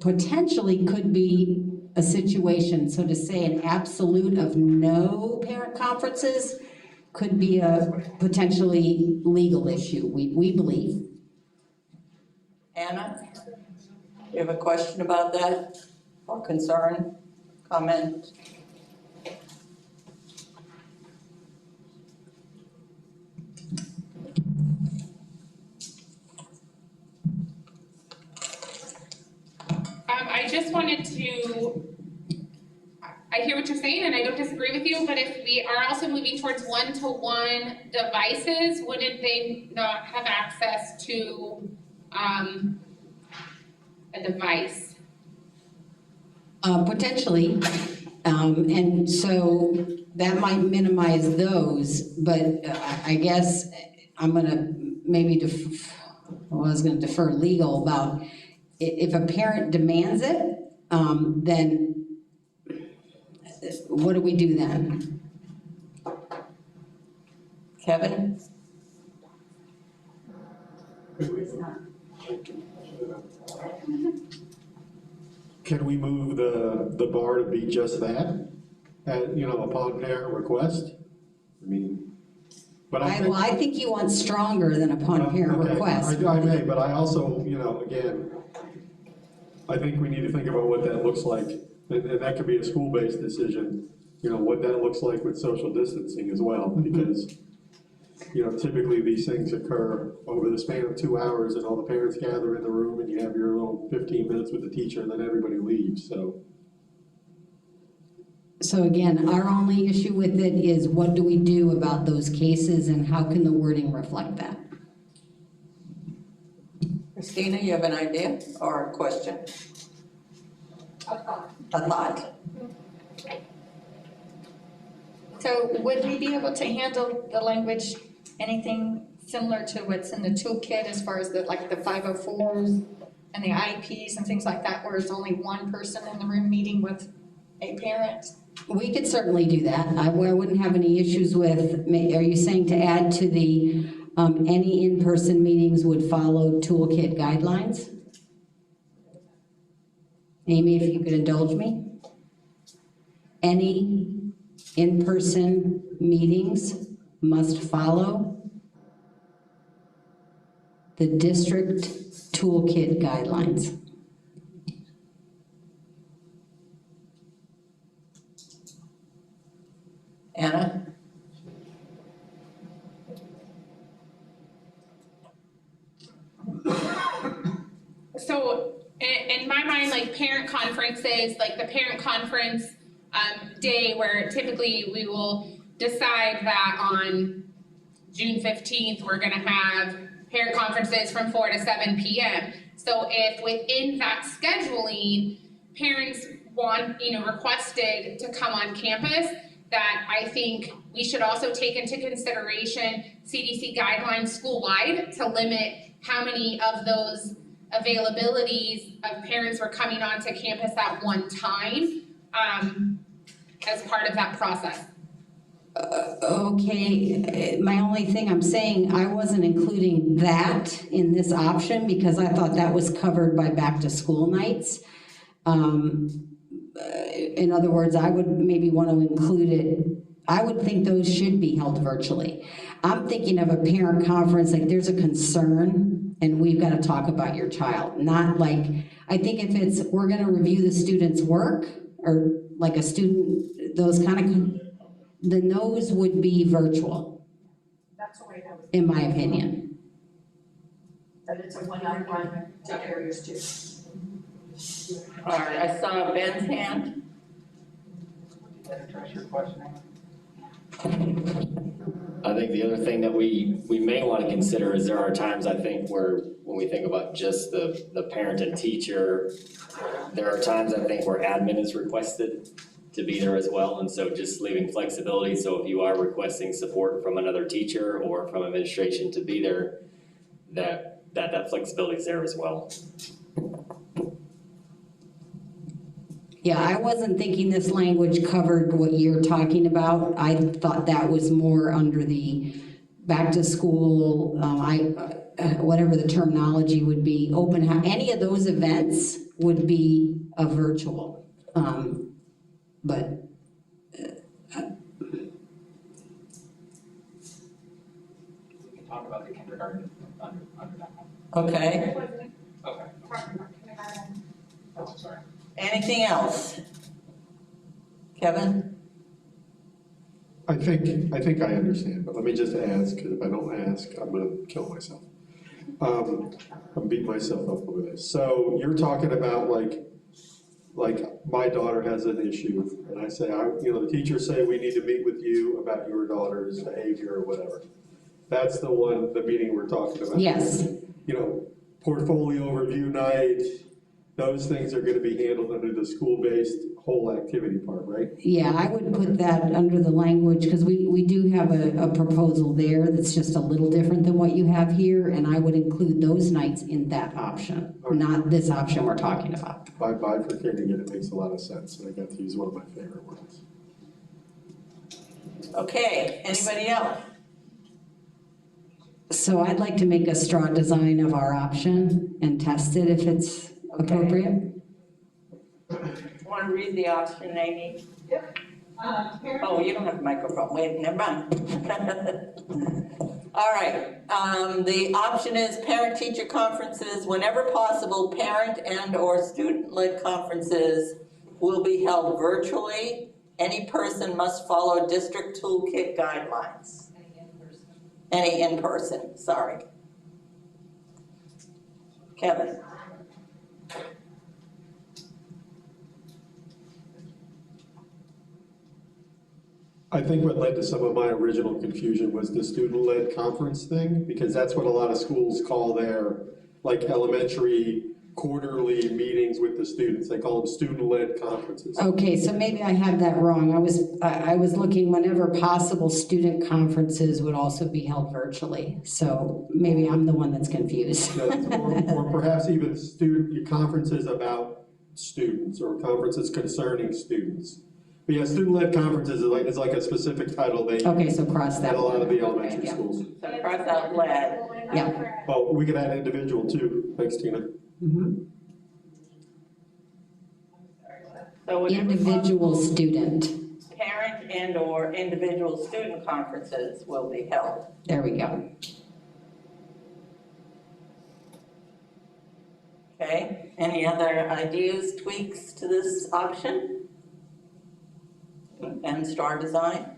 potentially could be a situation, so to say an absolute of no parent conferences could be a potentially legal issue, we believe. Anna, you have a question about that, or concern, comment? I just wanted to, I hear what you're saying and I don't disagree with you, but if we are also moving towards one-to-one devices, wouldn't they not have access to a device? Potentially, and so that might minimize those, but I guess I'm gonna maybe I was gonna defer legal about if a parent demands it, then what do we do then? Kevin? Can we move the bar to be just that, upon parent request? I mean, but I think you want stronger than upon parent okay, request. I may, but I also, again, I think we need to think about what that looks like, and that could be a school-based decision, what that looks like with social distancing as well, because, typically these things occur over the span of 2 hours and all the parents gather in the room and you have your little 15 minutes with the teacher and then everybody leaves, so. So again, our only issue with it is what do we do about those cases and how can the wording reflect that? Christina, you have an idea or a question? A thought. So would we be able to handle the language, anything similar to what's in the toolkit as far as the 504s and the IEPs and things like that, where it's only one person in the room meeting with a parent? We could certainly do that. I wouldn't have any issues with, are you saying to add to the any in-person meetings would follow toolkit guidelines? Amy, if you could indulge me. Any in-person meetings must follow the district toolkit guidelines. Anna? So in my mind, parent conferences, the parent conference day where typically we will decide that on June 15th, we're gonna have parent conferences from 4 to 7 p.m. So if within that scheduling, parents requested to come on campus, that I think we should also take into consideration CDC guidelines school-wide to limit how many of those availabilities of parents were coming onto campus at one time as part of that process. Okay, my only thing I'm saying, I wasn't including that in this option because I thought that was covered by back to school nights. In other words, I would maybe want to include it I would think those should be held virtually. I'm thinking of a parent conference, like there's a concern and we've got to talk about your child. Not like, I think if it's, we're going to review the student's work or like a student, those kind of, then those would be virtual, That's the way that was. in my opinion. That it's a one-on-one to areas too. All right, I saw Ben's hand. Address your question. I think the other thing that we may want to consider is there are times I think where, when we think about just the parent and teacher, there are times I think where admin is requested to be there as well, and so just leaving flexibility, so if you are requesting support from another teacher or from administration to be there, that flexibility is there as well. Yeah, I wasn't thinking this language covered what you're talking about. I thought that was more under the back to school, whatever the terminology would be, open, any of those events would be a virtual. But We can talk about the kindergarten under that one. Okay, Okay. Oh, sorry. anything else? Kevin? I think I understand, but let me just ask, because if I don't ask, I'm gonna kill myself. I'm beating myself up over this. So you're talking about like my daughter has an issue, and I say, the teachers say we need to meet with you about your daughter's behavior or whatever. That's the meeting we're talking about. yes, Portfolio review night, those things are gonna be handled under the school-based whole activity part, right? yeah, I would put that under the language, because we do have a proposal there that's just a little different than what you have here, and I would include those nights in that option, not this option we're talking about. By bifurcating it makes a lot of sense, and I got to use one of my favorite words. Okay, anybody else? So I'd like to make a straw design of our option and test it if it's appropriate. Want to read the option, Amy? Yep. Oh, you don't have a microphone, wait, never mind. All right, the option is parent-teacher conferences, whenever possible, parent and/or student-led conferences will be held virtually. Any person must follow district toolkit guidelines. Any in-person, sorry. Kevin? I think what led to some of my original confusion was the student-led conference thing, because that's what a lot of schools call their, like, elementary quarterly meetings with the students. They call them student-led conferences. Okay, so maybe I have that wrong. I was looking whenever possible, student conferences would also be held virtually. So maybe I'm the one that's confused. Or perhaps even student conferences about students or conferences concerning students. But yeah, student-led conferences is like a specific title they Okay, so cross that. at a lot of the elementary schools. So cross out led. Yeah. Oh, we could add individual too. Thanks, Tina. Mhm. So whenever Individual possible, student. parent and/or individual student conferences will be held. There we go. Okay, any other ideas, tweaks to this option? And star design?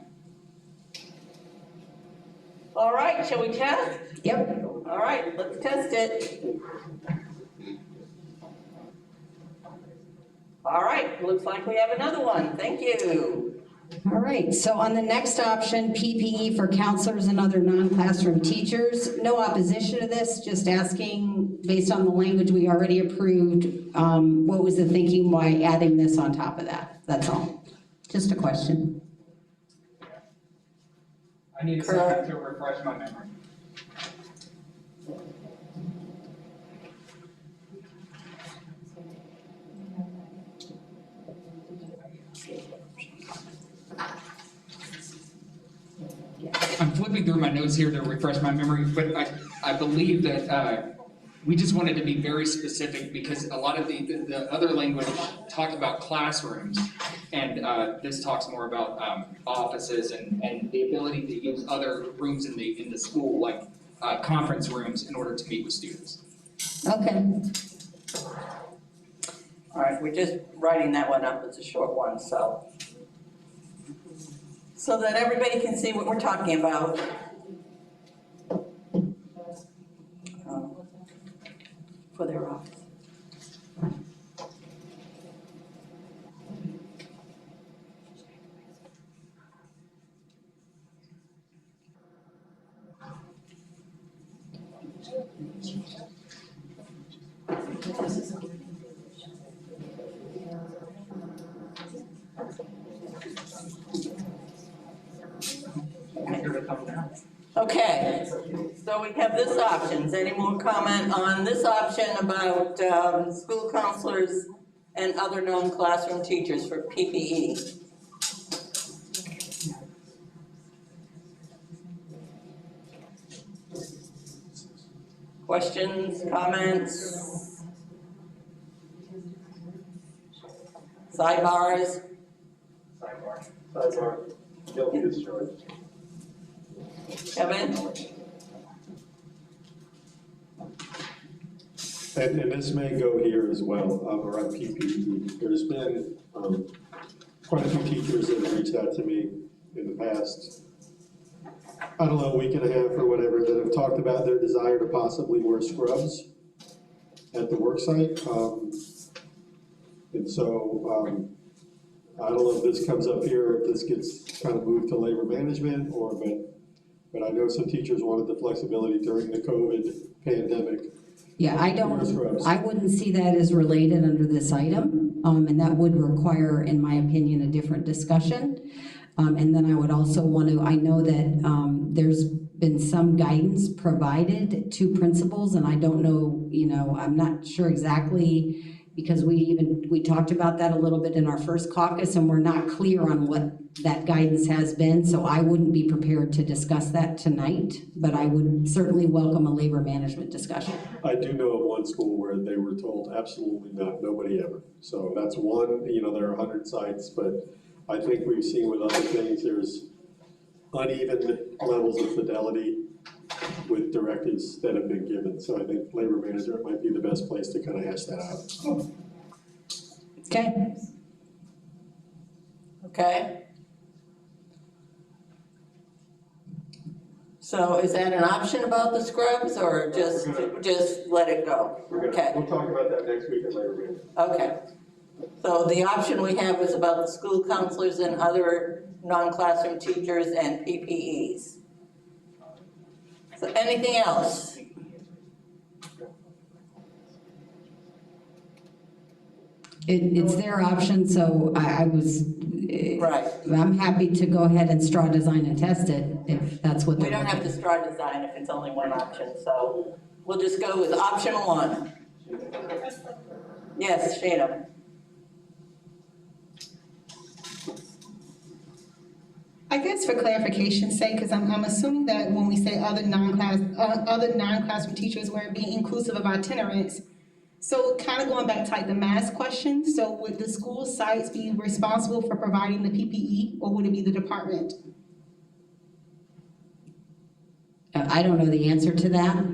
All right, shall we test? Yep. All right, let's test it. All right, looks like we have another one. Thank you. All right, so on the next option, PPE for counselors and other non-classroom teachers, no opposition to this, just asking, based on the language we already approved, what was the thinking, why adding this on top of that? That's all. Just a question. I need a second to refresh my memory. I'm flipping through my notes here to refresh my memory, but I believe that we just wanted to be very specific because a lot of the other language talked about classrooms. And this talks more about offices and the ability to use other rooms in the school, like conference rooms, in order to meet with students. Okay. All right, we're just writing that one up, it's a short one, so that everybody can see what we're talking about. For their office. Okay, so we have this option. Any more comment on this option about school counselors and other non-classroom teachers for PPE? Questions, comments? Sidebars? Sidebar, guilty as charged. Kevin? And this may go here as well, around PPE. There's been quite a few teachers that have reached out to me in the past, I don't know, a week and a half or whatever, that have talked about their desire to possibly wear scrubs at the work site. And so, I don't know if this comes up here, if this gets kind of moved to labor management, but I know some teachers wanted the flexibility during the COVID pandemic. Yeah, I wouldn't see that as related under this item, and that would require, in my opinion, a different discussion. And then I would also want to, I know that there's been some guidance provided to principals, and I don't know, I'm not sure exactly, because we talked about that a little bit in our first caucus, and we're not clear on what that guidance has been, so I wouldn't be prepared to discuss that tonight, but I would certainly welcome a labor management discussion. I do know of one school where they were told absolutely not, nobody ever. So that's one, there are 100 sites, but I think we've seen with other things, there's uneven levels of fidelity with directives that have been given. So I think labor management might be the best place to kind of hash that out. Okay. Okay. So is that an option about the scrubs, or just let it go? Okay. We'll talk about that next week at labor management. Okay. So the option we have was about the school counselors and other non-classroom teachers and PPEs. So anything else? It's their option, so Right. I'm happy to go ahead and straw design and test it if that's what they're We don't have to straw design if it's only one option, so we'll just go with option one. Yes, Shana. I guess for clarification's sake, because I'm assuming that when we say other non-classroom teachers, we're being inclusive of itinerants. So kind of going back to like the mask question, so would the school sites be responsible for providing the PPE, or would it be the department? I don't know the answer to that.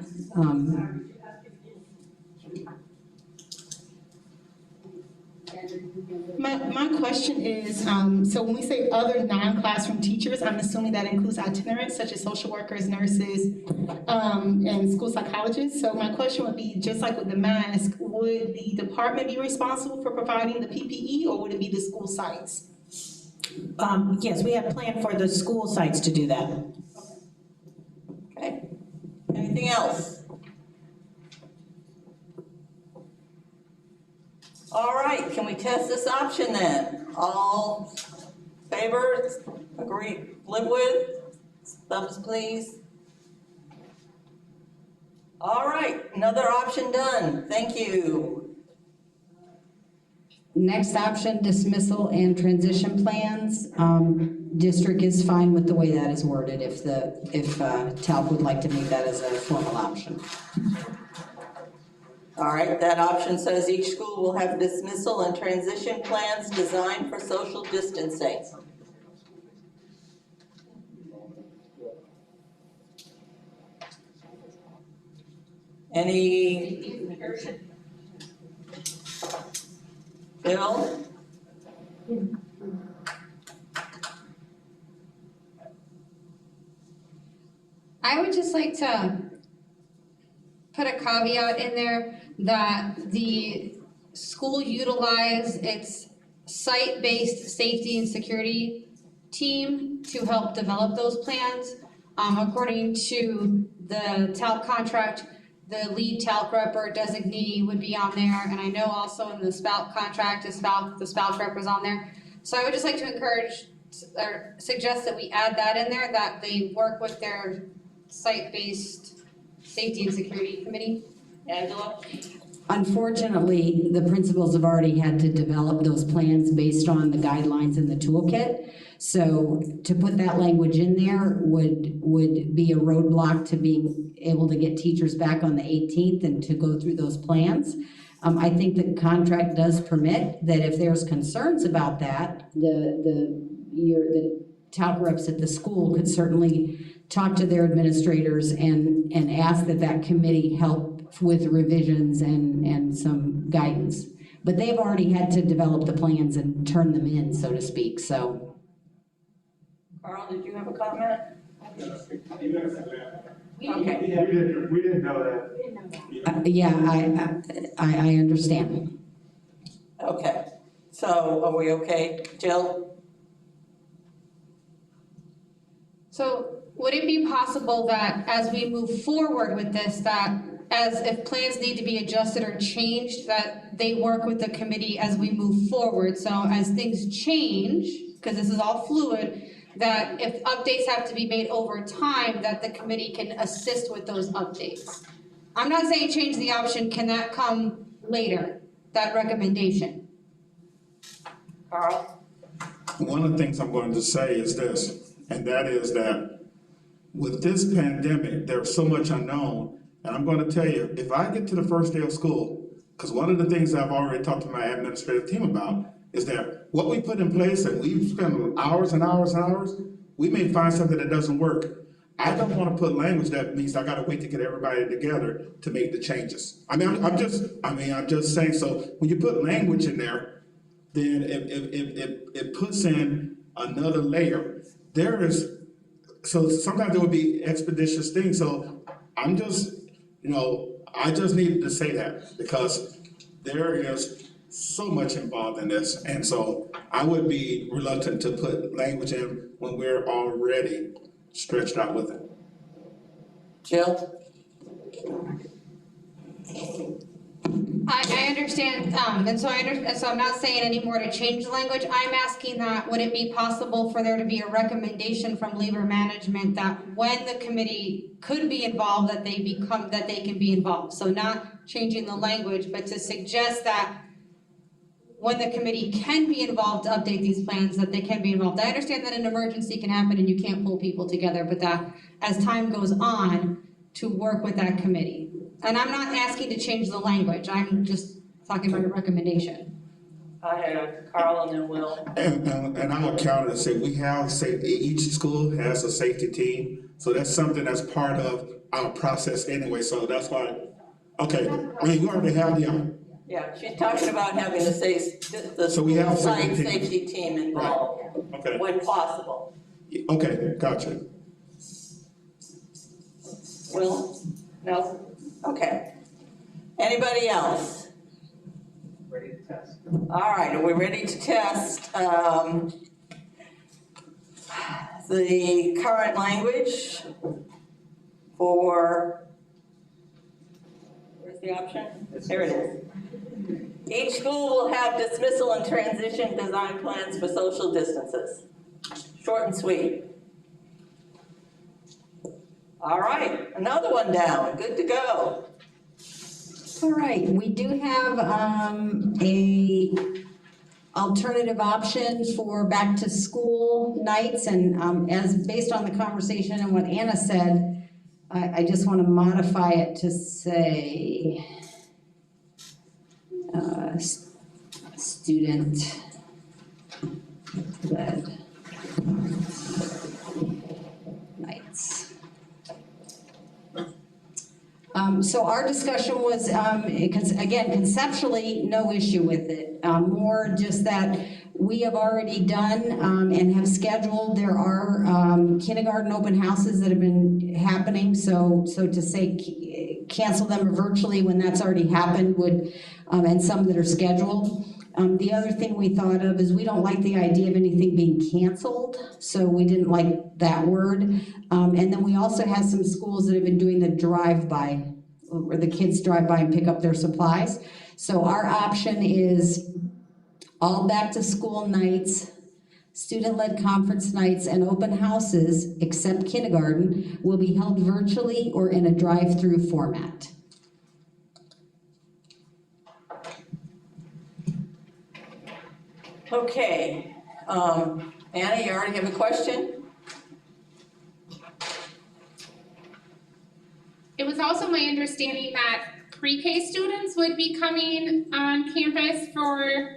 My question is, so when we say other non-classroom teachers, I'm assuming that includes itinerants such as social workers, nurses, and school psychologists. So my question would be, just like with the mask, would the department be responsible for providing the PPE, or would it be the school sites? Yes, we have planned for the school sites to do that. Okay. Anything else? All right, can we test this option then? All favor, agree, live with? Thumbs please. All right, another option done. Thank you. Next option, dismissal and transition plans. District is fine with the way that is worded if TALC would like to make that as a formal option. All right, that option says each school will have dismissal and transition plans designed for social distancing. Any? Bill? I would just like to put a caveat in there that the school utilize its site-based safety and security team to help develop those plans. According to the TALC contract, the lead TALC rep or designee would be on there, and I know also in the SPALC contract, the SPALC rep was on there. So I would just like to encourage or suggest that we add that in there, that they work with their site-based safety and security committee. Angela? Unfortunately, the principals have already had to develop those plans based on the guidelines in the toolkit. So to put that language in there would be a roadblock to being able to get teachers back on the 18th and to go through those plans. I think the contract does permit that if there's concerns about that, the TALC reps at the school could certainly talk to their administrators and ask that committee help with revisions and some guidance. But they've already had to develop the plans and turn them in, so to speak, so. Carl, did you have a comment? Okay. We didn't know that. Yeah, I understand. Okay, so are we okay? Jill? So would it be possible that as we move forward with this, that as if plans need to be adjusted or changed, that they work with the committee as we move forward? So as things change, because this is all fluid, that if updates have to be made over time, that the committee can assist with those updates. I'm not saying change the option, can that come later, that recommendation? Carl? One of the things I'm going to say is this, and that is that with this pandemic, there's so much unknown, and I'm going to tell you, if I get to the first day of school, because one of the things I've already talked to my administrative team about is that what we put in place and we've spent hours and hours and hours, we may find something that doesn't work. I don't want to put language that means I got to wait to get everybody together to make the changes. I'm just saying, so when you put language in there, then it puts in another layer. So sometimes there will be expeditious things. So I'm just, I just needed to say that because there is so much involved in this. And so I would be reluctant to put language in when we're already stretched out with it. Jill? I understand, and so I'm not saying anymore to change the language. I'm asking that, would it be possible for there to be a recommendation from labor management that when the committee could be involved, that they can be involved? So not changing the language, but to suggest that when the committee can be involved to update these plans, that they can be involved. I understand that an emergency can happen and you can't pull people together, but that as time goes on, to work with that committee. And I'm not asking to change the language, I'm just talking about a recommendation. I have Carl and then Will. And I would counter and say each school has a safety team. So that's something that's part of our process anyway. So that's why, okay, you already have the. Yeah, she's talking about having the site safety team involved. Right. Okay. When possible. Okay, gotcha. Will? No? Okay. Anybody else? Ready to test. All right, are we ready to test the current language for, where's the option? There it is. Each school will have dismissal and transition design plans for social distances. Short and sweet. All right, another one down, good to go. All right, we do have a alternative option for back to school nights, and as based on the conversation and what Anna said, I just want to modify it to say, student-led nights. So our discussion was, again, conceptually, no issue with it. More just that we have already done and have scheduled, there are kindergarten open houses that have been happening, so to say cancel them virtually when that's already happened would, and some that are scheduled. The other thing we thought of is we don't like the idea of anything being canceled, so we didn't like that word. And then we also have some schools that have been doing the drive-by, where the kids drive by and pick up their supplies. So our option is all back-to-school nights, student-led conference nights, and open houses, except kindergarten, will be held virtually or in a drive-through format. Okay, Anna, you already have a question? It was also my understanding that pre-K students would be coming on campus for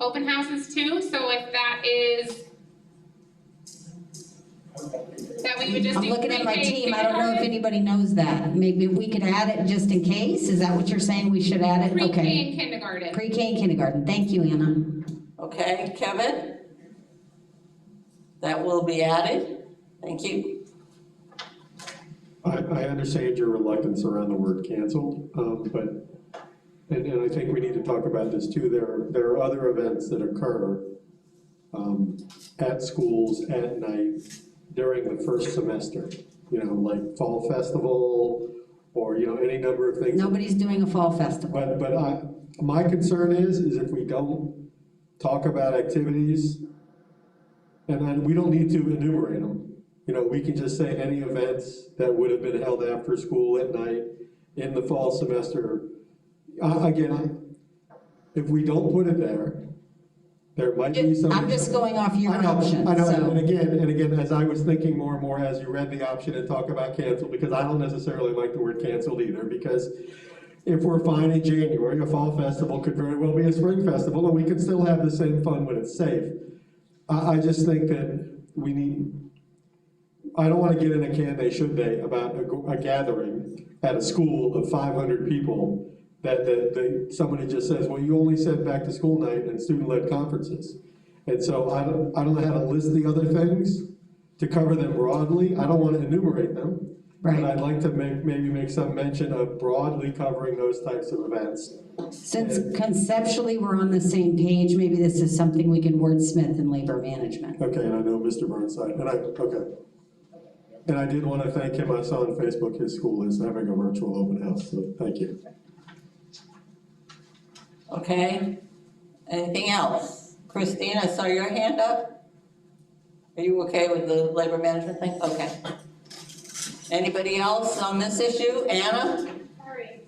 open houses too, so if that is, that we would just I'm do looking at my pre-K team, I don't know if kindergarten? anybody knows that. Maybe we could add it just in case, is that what you're saying, we should add it? Pre-K Okay. and kindergarten. Pre-K and kindergarten, thank you, Anna. Okay, Kevin? That will be added, thank you. I understand your reluctance around the word canceled, but, and I think we need to talk about this too, there are other events that occur at schools at night during the first semester, like fall festival, or, any number of things. Nobody's doing a fall festival. But my concern is if we don't talk about activities, and we don't need to enumerate them. We can just say any events that would have been held after school at night in the fall semester. Again, if we don't put it there might be some. I'm just going off your option. I know, so. and again, as I was thinking more and more as you read the option and talk about cancel, because I don't necessarily like the word canceled either, because if we're fine in January, a fall festival could very well be a spring festival, and we can still have the same fun when it's safe. I just think that I don't want to get in a can they, should they, about a gathering at a school of 500 people that somebody just says, well, you only said back to school night and student-led conferences. And so I don't know how to list the other things to cover them broadly. I don't want to enumerate them. Right. But I'd like to maybe make some mention of broadly covering those types of events. Since conceptually we're on the same page, maybe this is something we can wordsmith in labor management. Okay, and I know Mr. Burnside, and I did want to thank him. I saw on Facebook his school is having a virtual open house, so thank you. Okay, anything else? Christine, I saw your hand up. Are you okay with the labor management thing? Okay. Anybody else on this issue? Anna? Sorry.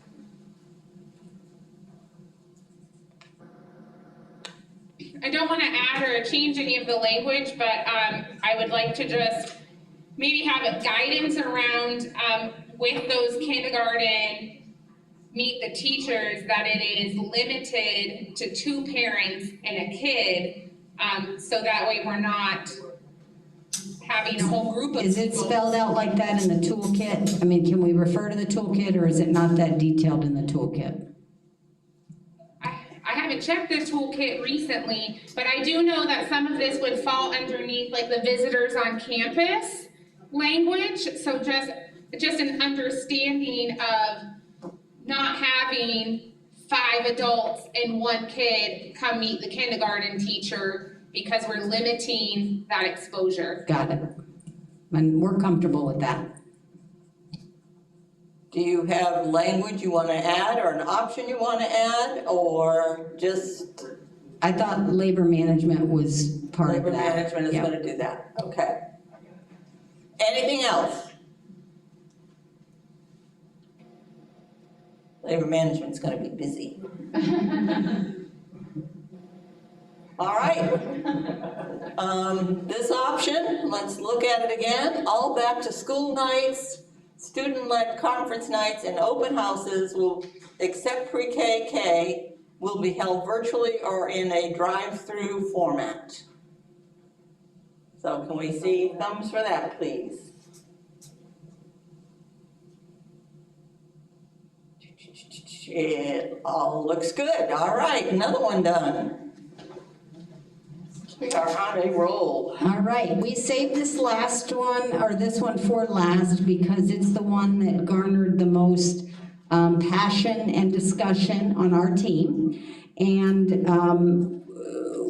I don't want to add or change any of the language, but I would like to just maybe have a guidance around with those kindergarten meet the teachers that it is limited to 2 parents and a kid, so that way we're not having a whole group of Is it people. spelled out like that in the toolkit? I mean, can we refer to the toolkit, or is it not that detailed in the toolkit? I haven't checked the toolkit recently, but I do know that some of this would fall underneath like the visitors on campus language. So just an understanding of not having 5 adults and 1 kid come meet the kindergarten teacher because we're limiting that exposure. Got it. And we're comfortable with that. Do you have language you want to add or an option you want to add, or just? I thought labor management was part of that. Labor management is going to do that, okay. Anything else? Labor management's going to be busy. All right. This option, let's look at it again. All back to school nights, student-led conference nights, and open houses will except pre-KK, will be held virtually or in a drive-through format. So can we see thumbs for that, please? It all looks good. All right, another one done. We are on a roll. All right, we saved this last one, or this one for last, because it's the one that garnered the most passion and discussion on our team. And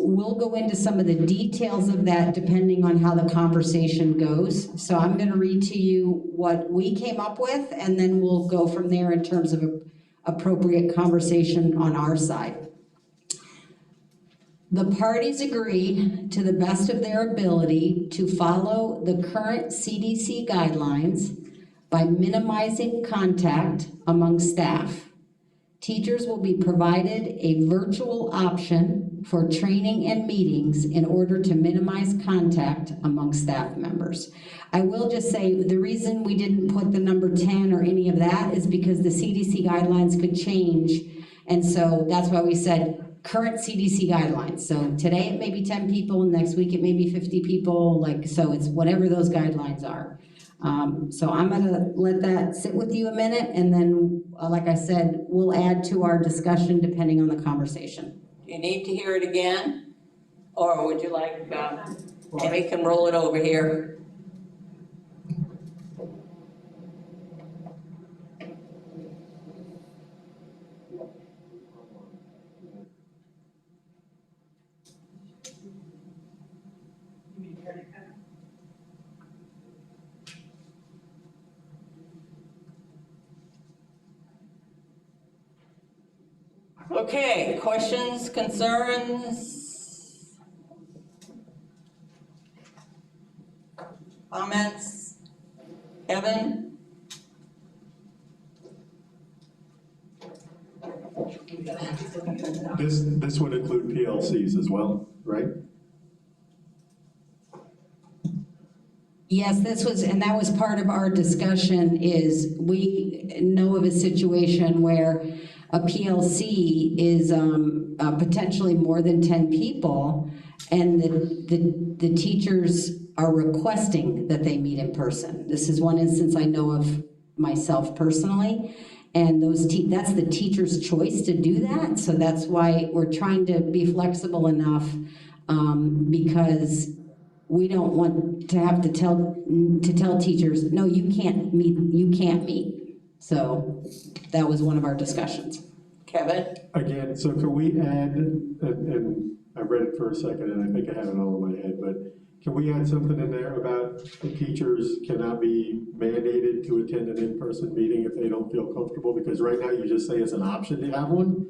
we'll go into some of the details of that depending on how the conversation goes. So I'm going to read to you what we came up with, and then we'll go from there in terms of appropriate conversation on our side. The parties agree to the best of their ability to follow the current CDC guidelines by minimizing contact among staff. Teachers will be provided a virtual option for training and meetings in order to minimize contact among staff members. I will just say the reason we didn't put the number 10 or any of that is because the CDC guidelines could change. And so that's why we said current CDC guidelines. So today it may be 10 people, next week it may be 50 people, so it's whatever those guidelines are. So I'm gonna let that sit with you a minute, and then, like I said, we'll add to our discussion depending on the conversation. Do you need to hear it again? Or would you like, Amy can roll it over here. Okay, questions, concerns? Comments? Kevin? This would include PLCs as well, right? Yes, that was part of our discussion, is we know of a situation where a PLC is potentially more than 10 people, and the teachers are requesting that they meet in person. This is one instance I know of myself personally, and that's the teacher's choice to do that, so that's why we're trying to be flexible enough, because we don't want to have to tell teachers, no, you can't meet. So that was one of our discussions. Kevin? Again, so can we add, and I read it for a second and I think I have it all in my head, but can we add something in there about the teachers cannot be mandated to attend an in-person meeting if they don't feel comfortable? Because right now you just say it's an option to have one,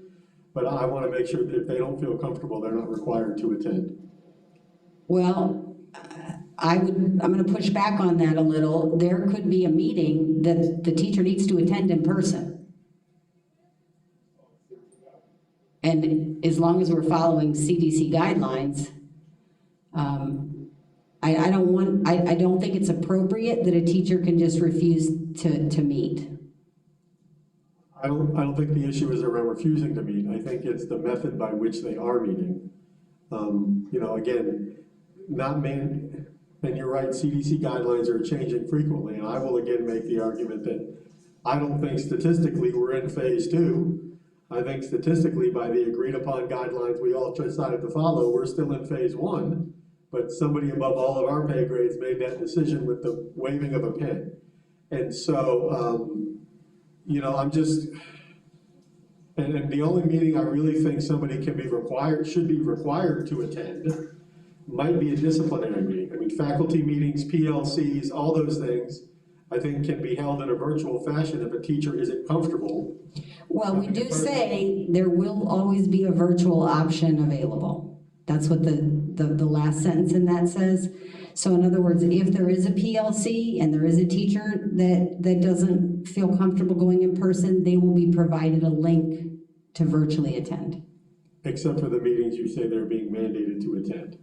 but I want to make sure that if they don't feel comfortable, they're not required to attend. Well, I'm going to push back on that a little. There could be a meeting that the teacher needs to attend in person. And as long as we're following CDC guidelines, I don't think it's appropriate that a teacher can just refuse to meet. I don't think the issue is around refusing to meet. I think it's the method by which they are meeting. Again, and you're right, CDC guidelines are changing frequently, and I will again make the argument that I don't think statistically we're in phase 2. I think statistically, by the agreed upon guidelines we all decided to follow, we're still in phase 1, but somebody above all of our pay grades made that decision with the waving of a pen. And so, I'm just, and the only meeting I really think somebody should be required to attend might be a disciplinary meeting. I mean, faculty meetings, PLCs, all those things, I think can be held in a virtual fashion if a teacher isn't comfortable. Well, we do say there will always be a virtual option available. That's what the last sentence in that says. So in other words, if there is a PLC and there is a teacher that doesn't feel comfortable going in person, they will be provided a link to virtually attend. Except for the meetings you say they're being mandated to attend.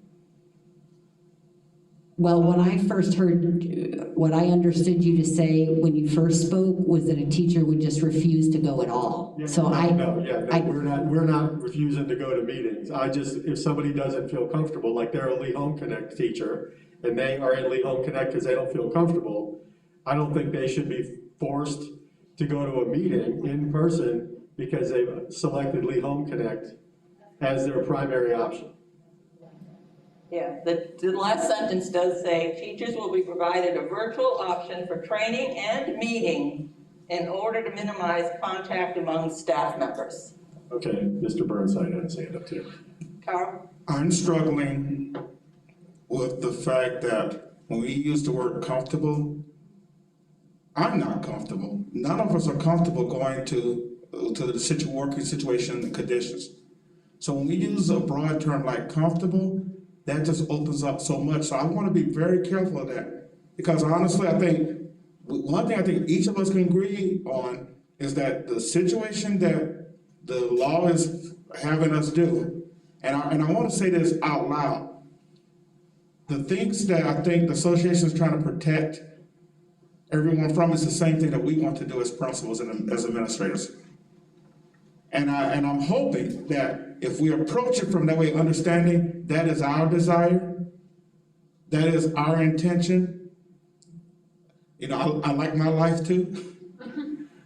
Well, when I first heard, what I understood you to say when you first spoke was that a teacher would just refuse to go at all. We're not refusing to go to meetings. If somebody doesn't feel comfortable, like they're a Lee Home Connect teacher, and they are at Lee Home Connect because they don't feel comfortable, I don't think they should be forced to go to a meeting in person because they've selected Lee Home Connect as their primary option. Yeah, the last sentence does say, teachers will be provided a virtual option for training and meeting in order to minimize contact among staff members. Okay, Mr. Burnside had his hand up too. Carl? I'm struggling with the fact that when we use the word comfortable, I'm not comfortable. None of us are comfortable going to the working situation and conditions. So when we use a broad term like comfortable, that just opens up so much. So I want to be very careful of that. Because honestly, I think, one thing I think each of us can agree on is that the situation that the law is having us do, and I want to say this out loud, the things that I think the association is trying to protect everyone from is the same thing that we want to do as principals and as administrators. And I'm hoping that if we approach it from that way, understanding that is our desire, that is our intention. You know, I like my life too.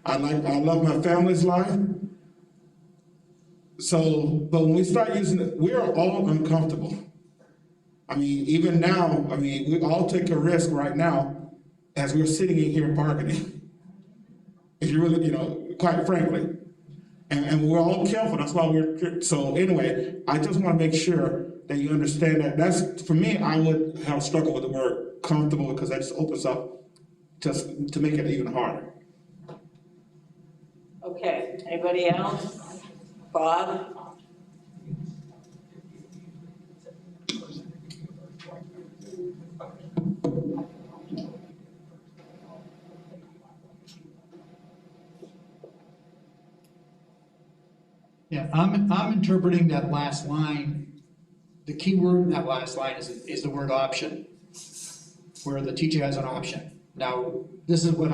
I love my family's life. So, but when we start using it, we are all uncomfortable. I mean, even now, I mean, we all take a risk right now as we're sitting in here bargaining. If you really, you know, quite frankly. And we're all careful, that's why so anyway, I just want to make sure that you understand that that's, for me, I would have struggled with the word comfortable because that just opens up just to make it even harder. Okay, anybody else? Bob? Yeah, I'm interpreting that last line, the key word in that last line is the word option, where the teacher has an option. Now, this is what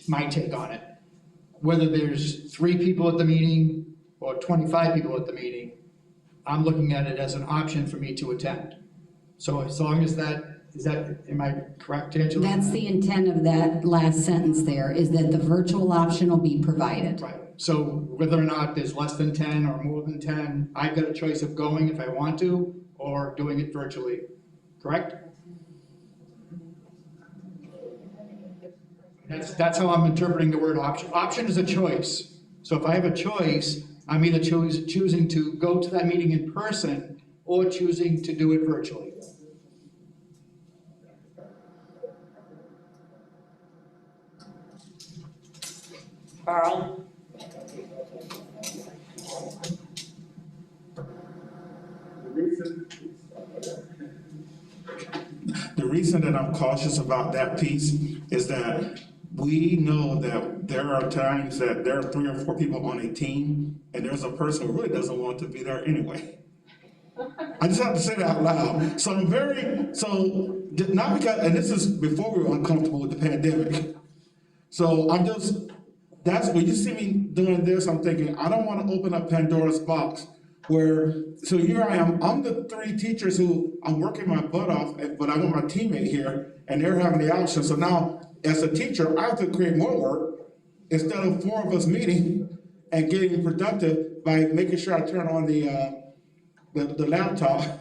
my take on it. Whether there's 3 people at the meeting or 25 people at the meeting, I'm looking at it as an option for me to attend. So as long as am I correct, Angela? That's the intent of that last sentence there, is that the virtual option will be provided. Right. So whether or not there's less than 10 or more than 10, I've got a choice of going if I want to or doing it virtually, correct? That's how I'm interpreting the word option. Option is a choice. So if I have a choice, I'm either choosing to go to that meeting in person or choosing to do it virtually. Carl? The reason that I'm cautious about that piece is that we know that there are times that there are 3 or 4 people on a team, and there's a person who really doesn't want to be there anyway. I just have to say that out loud. So not because, and this is before we were uncomfortable with the pandemic. So that's when you see me doing this, I'm thinking, I don't want to open up Pandora's box so here I am, I'm the 3 teachers who I'm working my butt off, but I want my teammate here, and they're having the option. So now, as a teacher, I have to create more work instead of 4 of us meeting and getting productive by making sure I turn on the laptop.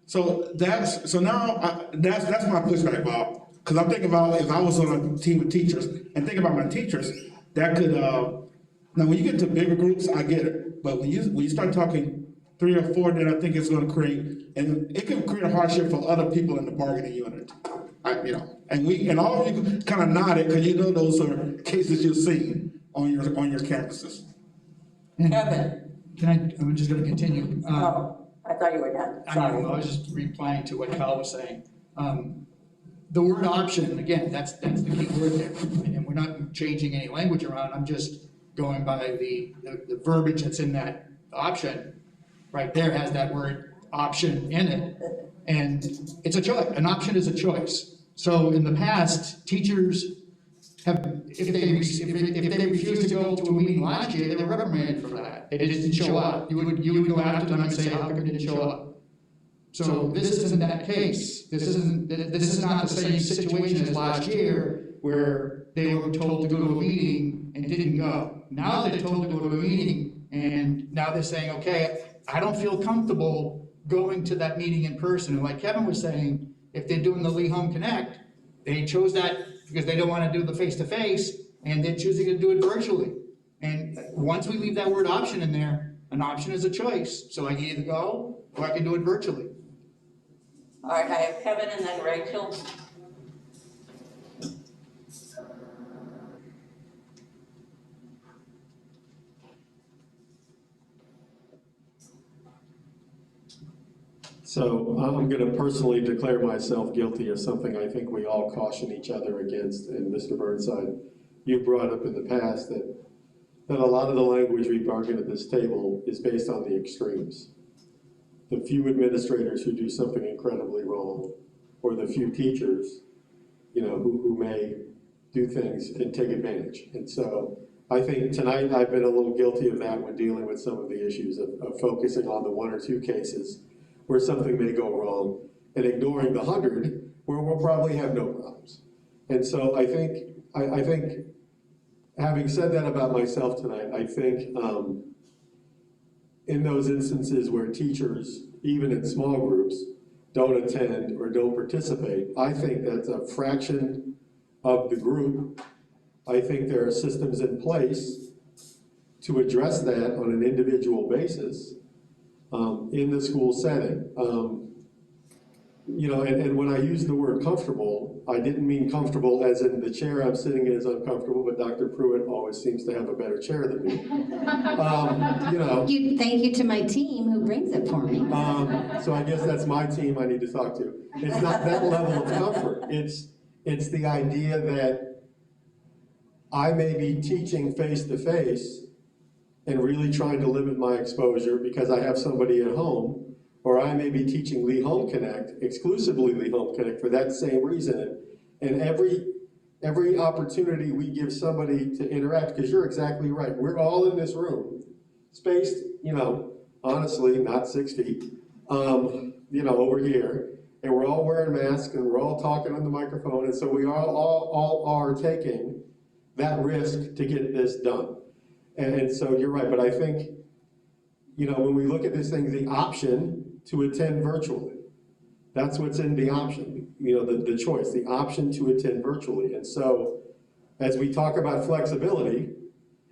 So that's my pushback, Bob. Because I'm thinking about if I was on a team of teachers and think about my teachers, that could now when you get to bigger groups, I get it. But when you start talking 3 or 4, then I think it's going to create a hardship for other people in the bargaining unit. And all of you kind of nodded because you know those are cases you've seen on your campuses. Kevin? I'm just going to continue. I thought you were done. Sorry. I was just replying to what Kyle was saying. The word option, again, that's the key word there. And we're not changing any language around. I'm just going by the verbiage that's in that option. Right there has that word option in it. And it's a choice, an option is a choice. So in the past, teachers have, if they refused to go to a meeting last year, they were reprimanded for that. They didn't show up. You would go after them and say, how come you didn't show up? So this isn't that case. This is not the same situation as last year where they were told to go to a meeting and didn't go. Now they're told to go to a meeting and now they're saying, okay, I don't feel comfortable going to that meeting in person. And like Kevin was saying, if they're doing the Lee Home Connect, they chose that because they don't want to do the face-to-face and they're choosing to do it virtually. And once we leave that word option in there, an option is a choice. So I can either go or I can do it virtually. All right, I have Kevin and then Rachel. So I'm going to personally declare myself guilty of something I think we all caution each other against. And Mr. Burnside, you brought up in the past that a lot of the language we bargain at this table is based on the extremes. The few administrators who do something incredibly wrong, or the few teachers, who may do things and take advantage. And so I think tonight I've been a little guilty of that when dealing with some of the issues of focusing on the one or two cases where something may go wrong and ignoring the 100 where we'll probably have no problems. And so I think having said that about myself tonight, I think in those instances where teachers, even in small groups, don't attend or don't participate, I think that's a fraction of the group. I think there are systems in place to address that on an individual basis in the school setting. And when I use the word comfortable, I didn't mean comfortable as in the chair I'm sitting in is uncomfortable, but Dr. Pruitt always seems to have a better chair than me. Thank you to my team who brings it for me. So I guess that's my team I need to talk to. It's not that level of comfort. It's the idea that I may be teaching face-to-face and really trying to limit my exposure because I have somebody at home, or I may be teaching Lee Home Connect, exclusively Lee Home Connect for that same reason. And every opportunity we give somebody to interact, because you're exactly right, we're all in this room, spaced, honestly, not 6 feet, over here, and we're all wearing masks and we're all talking on the microphone, and so we all are taking that risk to get this done. And so you're right, but I think, when we look at this thing, the option to attend virtually, that's what's in the option, the choice, the option to attend virtually. And so as we talk about flexibility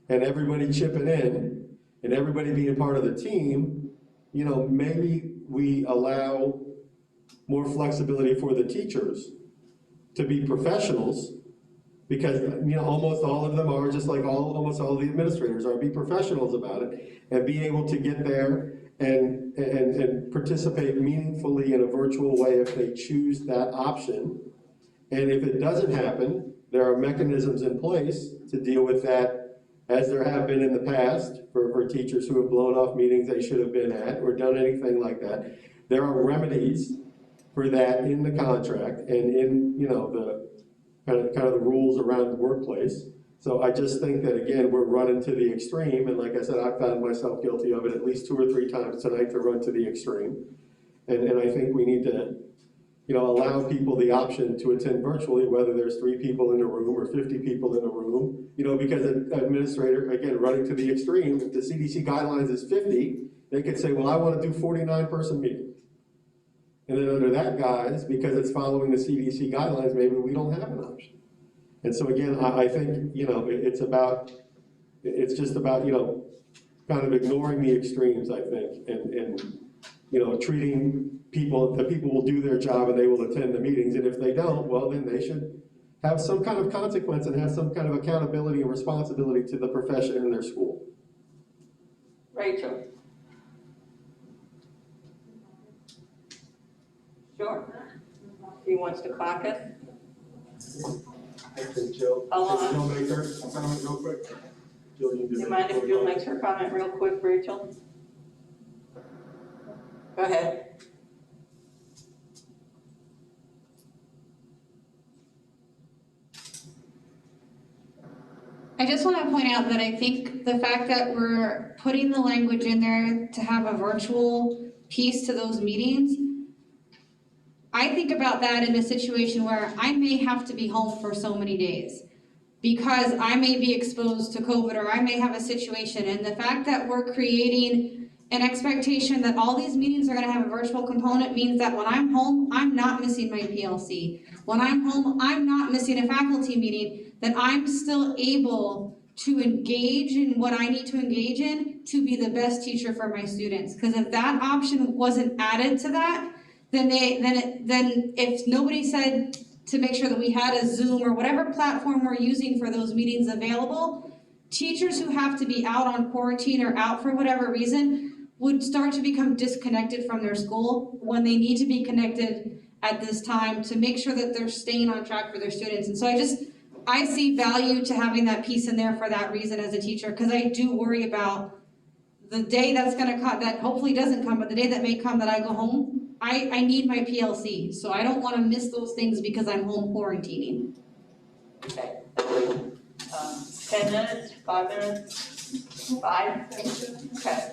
and everybody chipping in and everybody being part of the team, maybe we allow more flexibility for the teachers to be professionals, because almost all of them are, just like almost all the administrators are, be professionals about it and be able to get there and participate meaningfully in a virtual way if they choose that option. And if it doesn't happen, there are mechanisms in place to deal with that, as there have been in the past for teachers who have blown off meetings they should have been at or done anything like that. There are remedies for that in the contract and in the kind of the rules around the workplace. So I just think that, again, we're running to the extreme, and like I said, I've found myself guilty of it at least 2 or 3 times tonight to run to the extreme. And I think we need to, allow people the option to attend virtually, whether there's 3 people in a room or 50 people in a room, because an administrator, again, running to the extreme, if the CDC guidelines is 50, they could say, well, I want to do 49-person meetings. And then under that guise, because it's following the CDC guidelines, maybe we don't have an option. And so again, I think, it's just about, kind of ignoring the extremes, I think, and treating the people will do their job and they will attend the meetings. And if they don't, well, then they should have some kind of consequence and have some kind of accountability and responsibility to the profession in their school. Rachel. Sure. He wants to caucus. Jill, How long? Jill make her comment real quick? Jill, Do you mind if Jill makes her comment real quick, Rachel? Go ahead. I just want to point out that I think the fact that we're putting the language in there to have a virtual piece to those meetings, I think about that in a situation where I may have to be home for so many days because I may be exposed to COVID or I may have a situation. And the fact that we're creating an expectation that all these meetings are going to have a virtual component means that when I'm home, I'm not missing my PLC. When I'm home, I'm not missing a faculty meeting, that I'm still able to engage in what I need to engage in to be the best teacher for my students. Because if that option wasn't added to that, then if nobody said to make sure that we had a Zoom or whatever platform we're using for those meetings available, teachers who have to be out on quarantine or out for whatever reason would start to become disconnected from their school when they need to be connected at this time to make sure that they're staying on track for their students. And so I see value to having that piece in there for that reason as a teacher, because I do worry about the day that's gonna come, that hopefully doesn't come, but the day that may come that I go home, I need my PLC, so I don't wanna miss those things because I'm home quarantining. Okay. 10 minutes, 5 minutes, 5? Okay.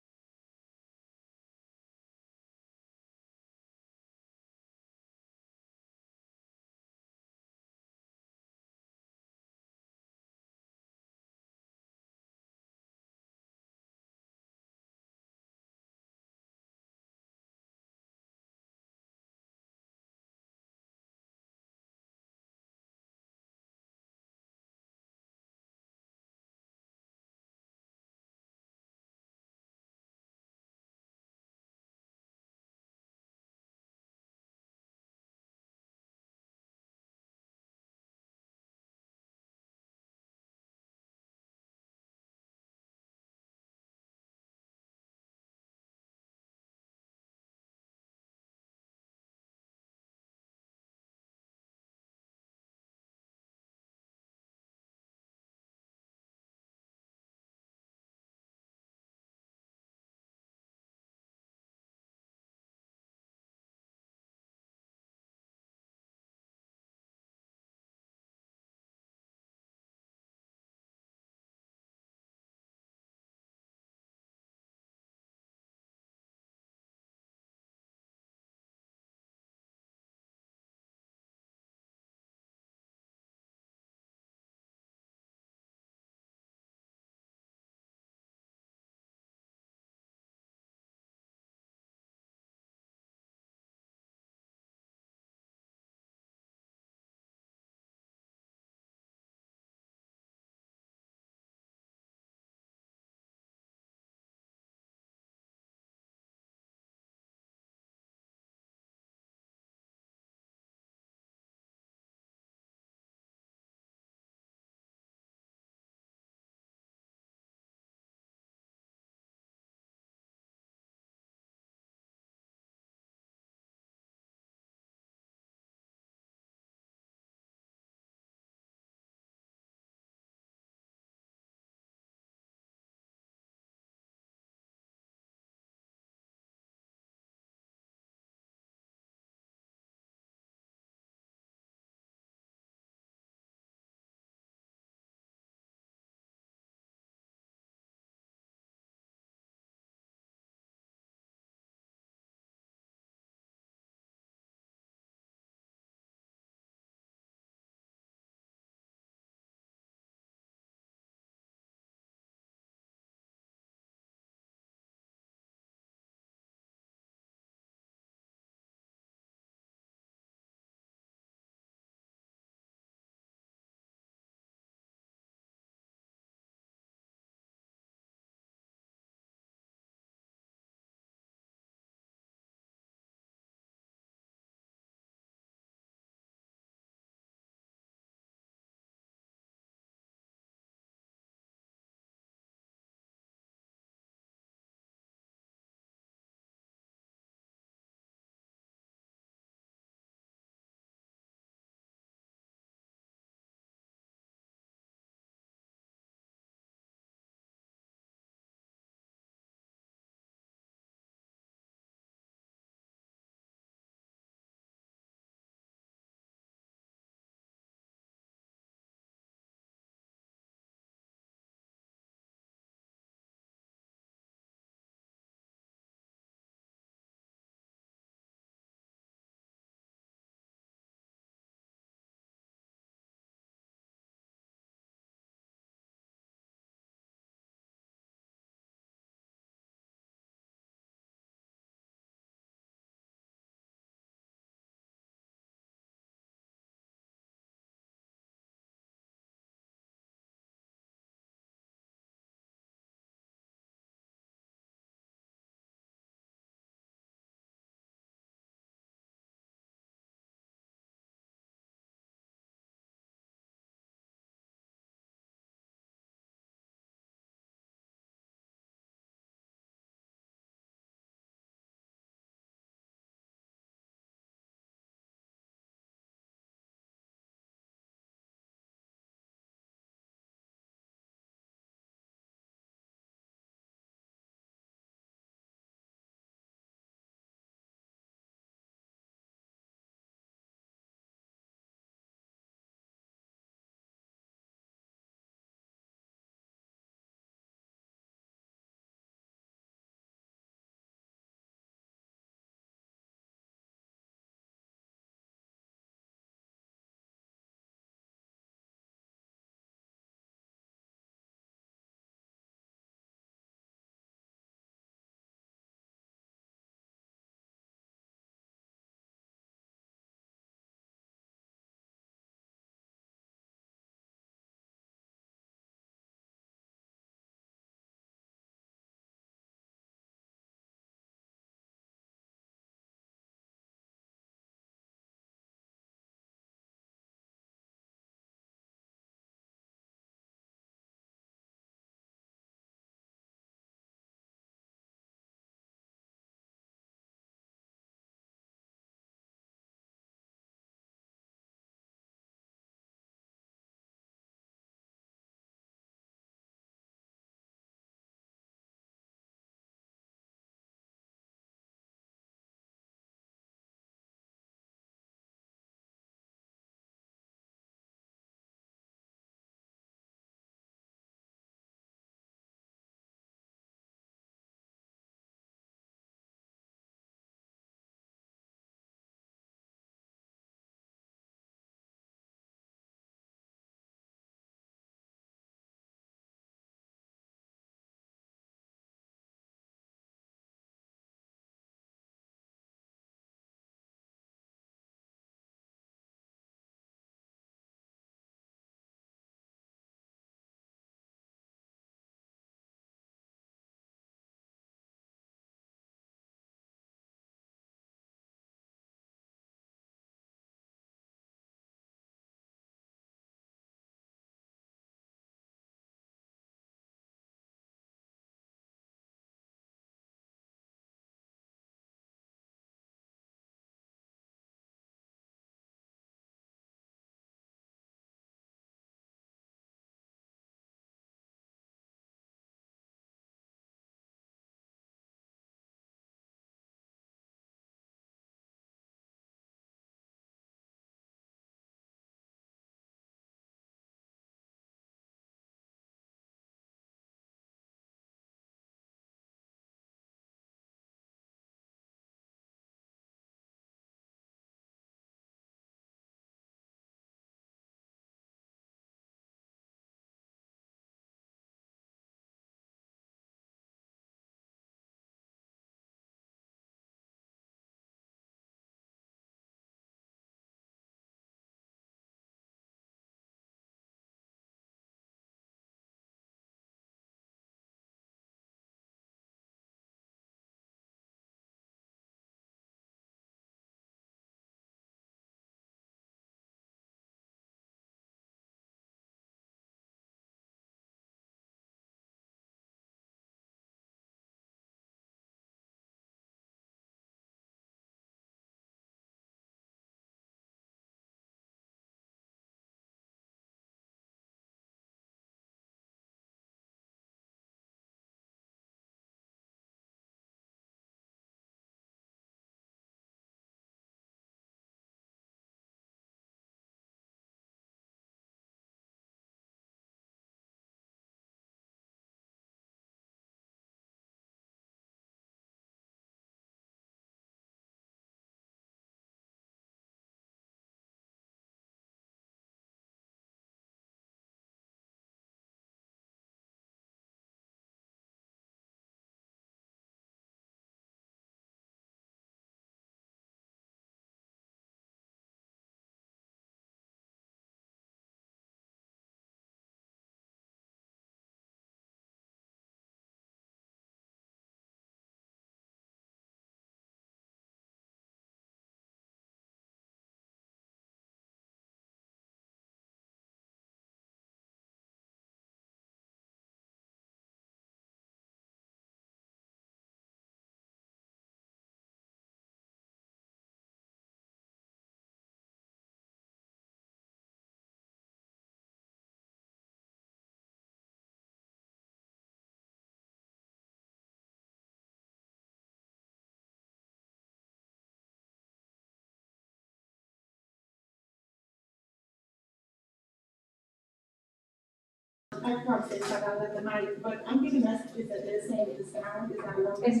I can't say that I let the mic, but I'm getting messages that they're saying it's down, is that low? It's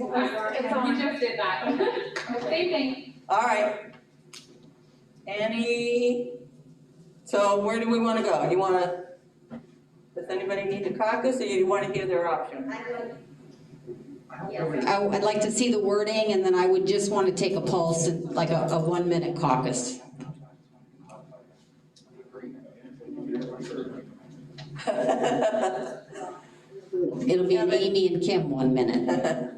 on. You just did that. Same thing. All right. So where do we want to go? Does anybody need to caucus, or you want to hear their option? I'd like to see the wording, and then I would just want to take a pulse, like a 1-minute caucus. It'll be an Amy and Kim 1 minute.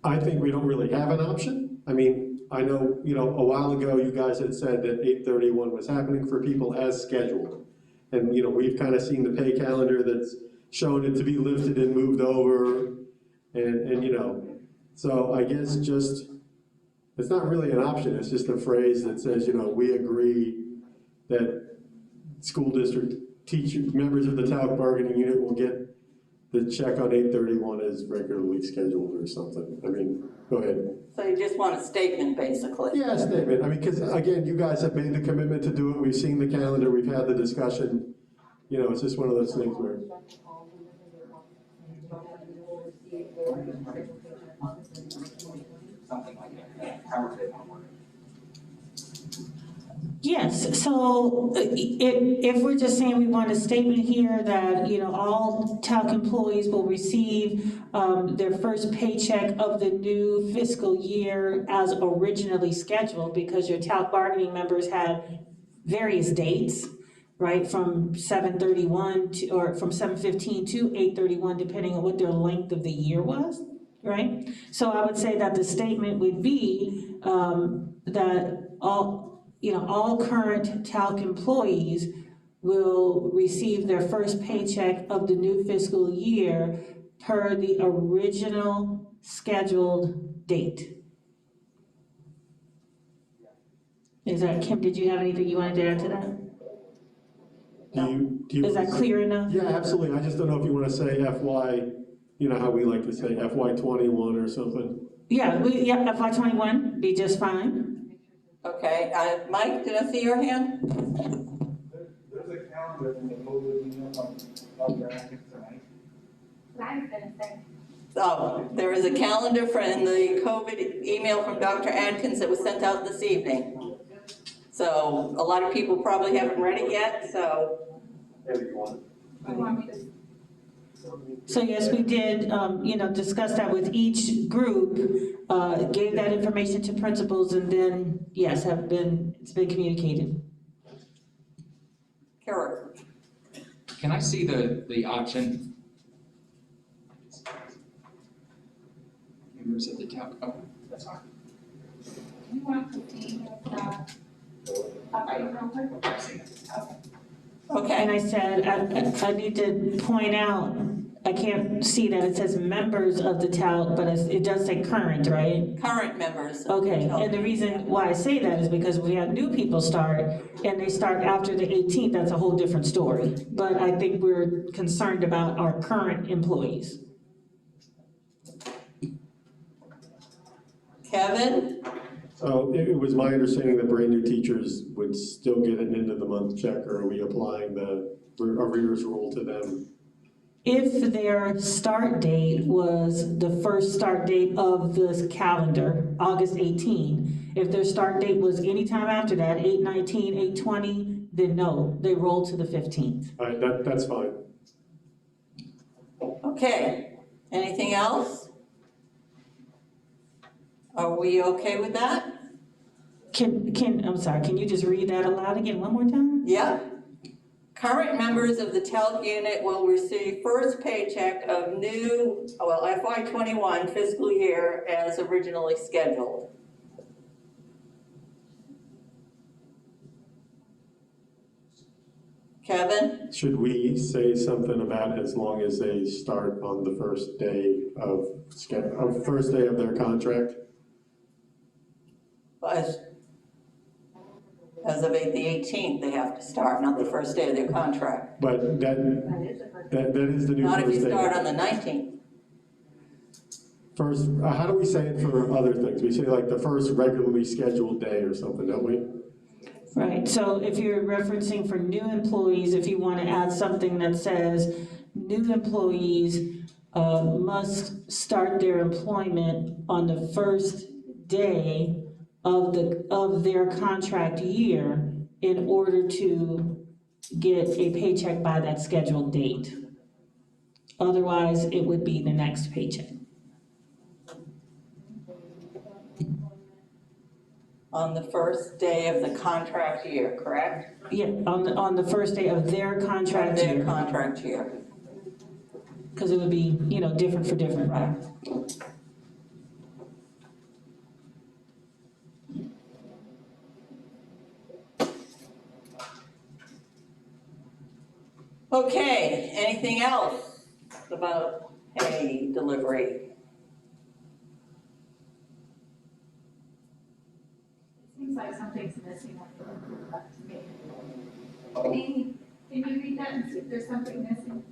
I think we don't really have an option. I mean, I know, a while ago, you guys had said that 8:31 was happening for people as scheduled. And, we've kind of seen the pay calendar that's shown it to be lifted and moved over. And so I guess it's not really an option. It's just a phrase that says, we agree that school district members of the TALC bargaining unit will get the check on 8:31 as regularly scheduled or something. I mean, go ahead. So you just want a statement, basically? Yeah, a statement. I mean, because again, you guys have made the commitment to do it. We've seen the calendar, we've had the discussion. It's just one of those things where. Yes, so if we're just saying we want a statement here that, all TALC employees will receive their first paycheck of the new fiscal year as originally scheduled, because your TALC bargaining members had various dates, right, from 7/31 or from 7/15 to 8/31, depending on what their length of the year was, right? So I would say that the statement would be that all current TALC employees will receive their first paycheck of the new fiscal year per the original scheduled date. Kim, did you have anything you wanted to add to that? Is that clear enough? Yeah, absolutely. I just don't know if you want to say FY, how we like to say FY21 or something. Yeah, FY21 be just fine. Okay, Mike, did I see your hand? There's a calendar in the COVID email from Dr. Atkins tonight. So there is a calendar in the COVID email from Dr. Atkins that was sent out this evening. So a lot of people probably haven't read it yet, so. So yes, we did, discuss that with each group, gave that information to principals, and then, yes, it's been communicated. Kara. Can I see the option? Members of the TALC, oh, that's fine. You want to see Okay. And I said, I need to point out, I can't see that it says members of the TALC, but it does say current, right? Current members. Okay, and the reason why I say that is because we have new people start, and they start after the 18th, that's a whole different story. But I think we're concerned about our current employees. Kevin? So it was my understanding that brand new teachers would still get an end of the month check, or are we applying the arrears rule to them? If their start date was the first start date of this calendar, August 18, if their start date was anytime after that, 8/19, 8/20, then no, they roll to the 15th. All right, that's fine. Okay, anything else? Are we okay with that? I'm sorry, can you just read that aloud again one more time? Yeah. Current members of the TALC unit will receive first paycheck of new, FY21 fiscal year as originally scheduled. Kevin? Should we say something about as long as they start on the first day of their contract? As of the 18th, they have to start, not the first day of their contract. But that is the new Not first day. if you start on the 19th. First, how do we say it for other things? We say like the first regularly scheduled day or something, don't we? Right, so if you're referencing for new employees, if you want to add something that says, new employees must start their employment on the first day of their contract year in order to get a paycheck by that scheduled date. Otherwise, it would be the next paycheck. On the first day of the contract year, correct? Yeah, on the first day of their contract year. Their contract year. Because it would be, different for different, right? Okay, anything else about pay delivery? Seems like something's missing to me. Amy, can you read that and see if there's something missing?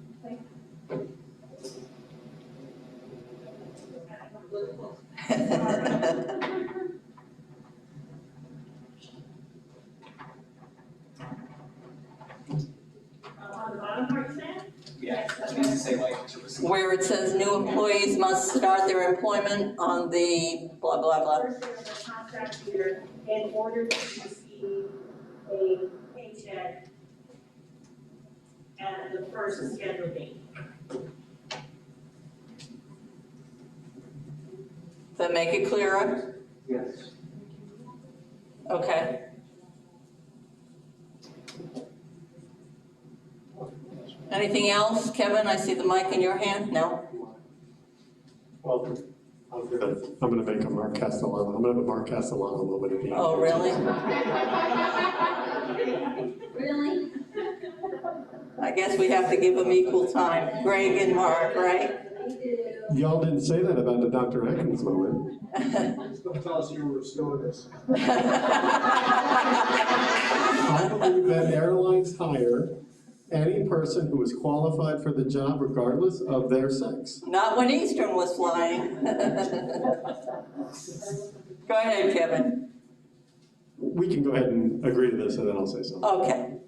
On the bottom part, Sam? Yeah, it needs to say like to receive. Where it says new employees must start their employment on the blah, blah, blah. First day of the contract year in order to receive a paycheck at the first scheduled date. Does that make it clearer? Yes. Okay. Anything else? Kevin, I see the mic in your hand. No? Well, I'm gonna make a Mark Castellano. I'm gonna have a Mark Castellano moment at the end. Oh, really? Really? I guess we have to give them equal time, Greg and Mark, right? Y'all didn't say that about the Dr. Atkins moment. Don't tell us you were stewardess. I believe that airlines hire any person who is qualified for the job regardless of their sex. Not when Eastern was flying. Go ahead, Kevin. We can go ahead and agree to this and then I'll say something. Okay.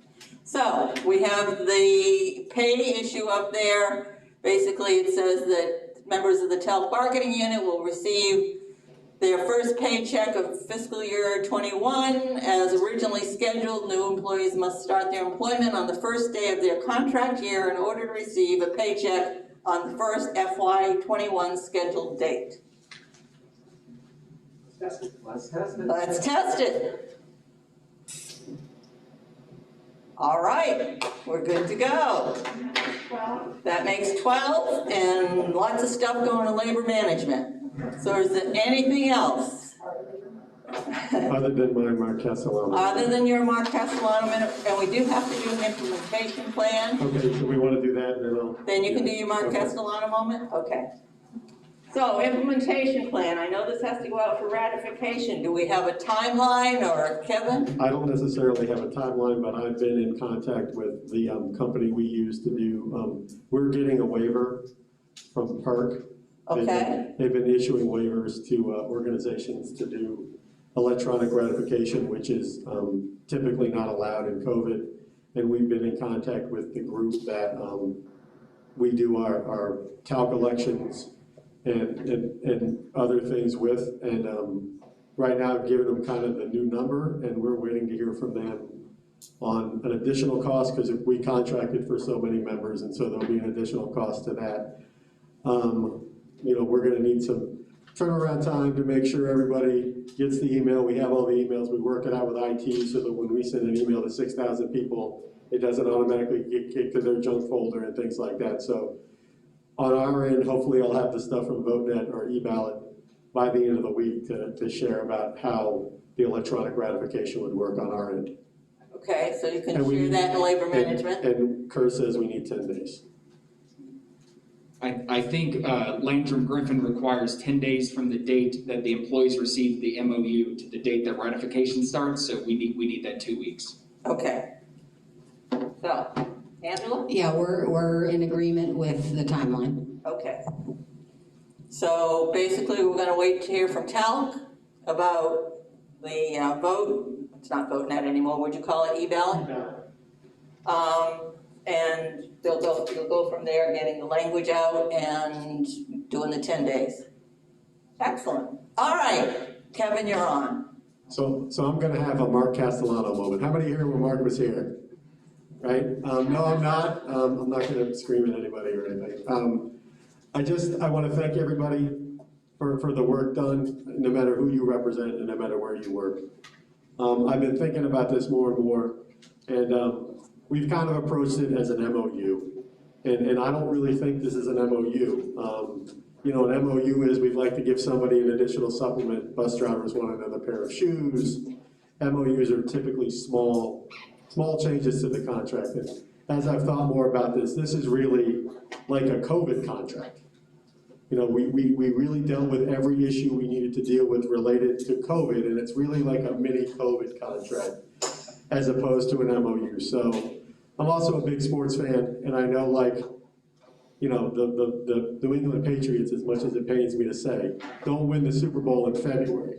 So we have the pay issue up there. Basically, it says that members of the TALC bargaining unit will receive their first paycheck of fiscal year 21 as originally scheduled. New employees must start their employment on the first day of their contract year in order to receive a paycheck on the first FY21 scheduled date. Let's test it. Let's test it. All right, we're good to go. That makes 12 and lots of stuff going to labor management. So is there anything else? Other than my Mark Castellano. Other than your Mark Castellano minute, and we do have to do an implementation plan. Okay, so we want to do that and then I'll. Then you can do your Mark Castellano moment? Okay. So implementation plan, I know this has to go out for ratification. Do we have a timeline or Kevin? I don't necessarily have a timeline, but I've been in contact with the company we use to do, we're getting a waiver from PERC. Okay. They've been issuing waivers to organizations to do electronic ratification, which is typically not allowed in COVID. And we've been in contact with the group that we do our TALC elections and other things with. And right now I've given them kind of the new number and we're waiting to hear from them on an additional cost because we contracted for so many members and so there'll be an additional cost to that. We're gonna need some turnaround time to make sure everybody gets the email. We have all the emails. We work it out with IT so that when we send an email to 6,000 people, it doesn't automatically get kicked to their junk folder and things like that. So on our end, hopefully I'll have the stuff from VoteNet or eBallot by the end of the week to share about how the electronic ratification would work on our end. Okay, so you can share that in labor management? And Kerr says we need 10 days. I think Landrum Griffin requires 10 days from the date that the employees receive the MOU to the date that ratification starts, so we need that 2 weeks. Okay. So, Angela? Yeah, we're in agreement with the timeline. Okay. So basically, we're gonna wait to hear from TALC about the vote it's not VoteNet anymore, would you call it eBallot? And you'll go from there, getting the language out and doing the 10 days. Excellent. All right, Kevin, you're on. So I'm gonna have a Mark Castellano moment. How many here when Mark was here? Right? No, I'm not. I'm not gonna scream at anybody or anything. I wanna thank everybody for the work done, no matter who you represent and no matter where you work. I've been thinking about this more and more, and we've kind of approached it as an MOU. And I don't really think this is an MOU. You know, an MOU is we'd like to give somebody an additional supplement. Bus drivers want another pair of shoes. MOUs are typically small changes to the contract. And as I've thought more about this is really like a COVID contract. You know, we really dealt with every issue we needed to deal with related to COVID, and it's really like a mini COVID contract as opposed to an MOU. So I'm also a big sports fan, and I know, like, you know, the New England Patriots, as much as it pains me to say, don't win the Super Bowl in February.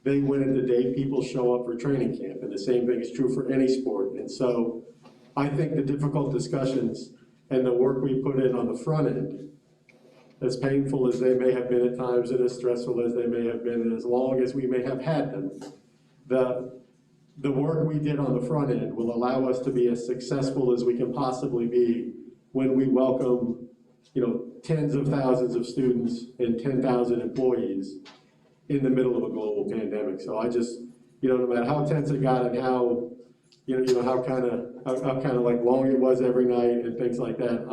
They win it the day people show up for training camp, and the same thing is true for any sport. And so I think the difficult discussions and the work we put in on the front end, as painful as they may have been at times and as stressful as they may have been, and as long as we may have had them, the work we did on the front end will allow us to be as successful as we can possibly be when we welcome, you know, tens of thousands of students and 10,000 employees in the middle of a global pandemic. So I just, you know, no matter how tense it got and how, you know, how kind of like long it was every night and things like that,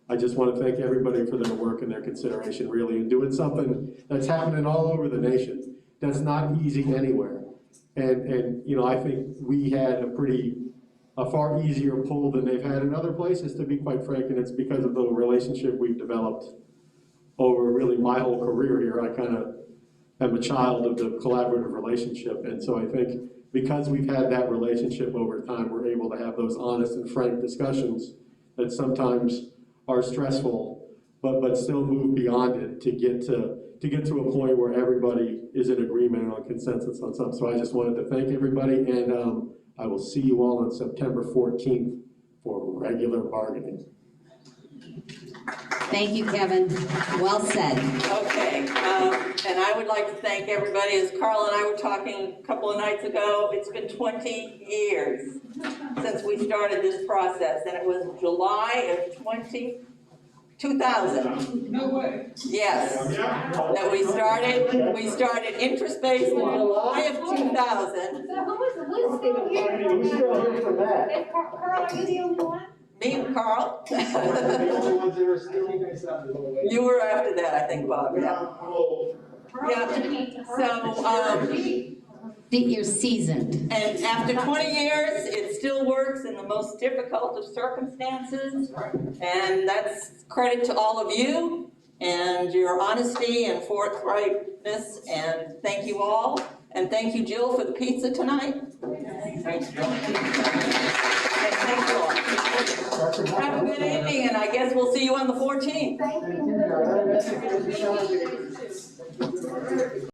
I just want to thank everybody for their work and their consideration, really, and doing something that's happening all over the nation. That's not easy anywhere. And you know, I think we had a far easier pull than they've had in other places, to be quite frank, and it's because of the relationship we've developed over really my whole career here. I kind of am a child of the collaborative relationship, and so I think because we've had that relationship over time, we're able to have those honest and frank discussions that sometimes are stressful, but still move beyond it to get to a point where everybody is in agreement and on consensus on something. So I just wanted to thank everybody, and I will see you all on September 14th for regular bargaining. Thank you, Kevin. Well said. Okay, and I would like to thank everybody. As Carl and I were talking a couple of nights ago, it's been 20 years since we started this process, and it was July of 2000. No way. Yes, that we started interest-based in July of 2000. So who's still here? Who's still here for that? Is Carl, are you the only one? Me and Carl. The only ones that are still based out of the way. You were after that, I think, Bob, yeah. Yeah, so, You're seasoned. and after 20 years, it still works in the most difficult of circumstances. And that's credit to all of you and your honesty and forthrightness, and thank you all. And thank you, Jill, for the pizza tonight. Thanks, Jill. And thank you all. Have a good evening, and I guess we'll see you on the 14th. Thank you.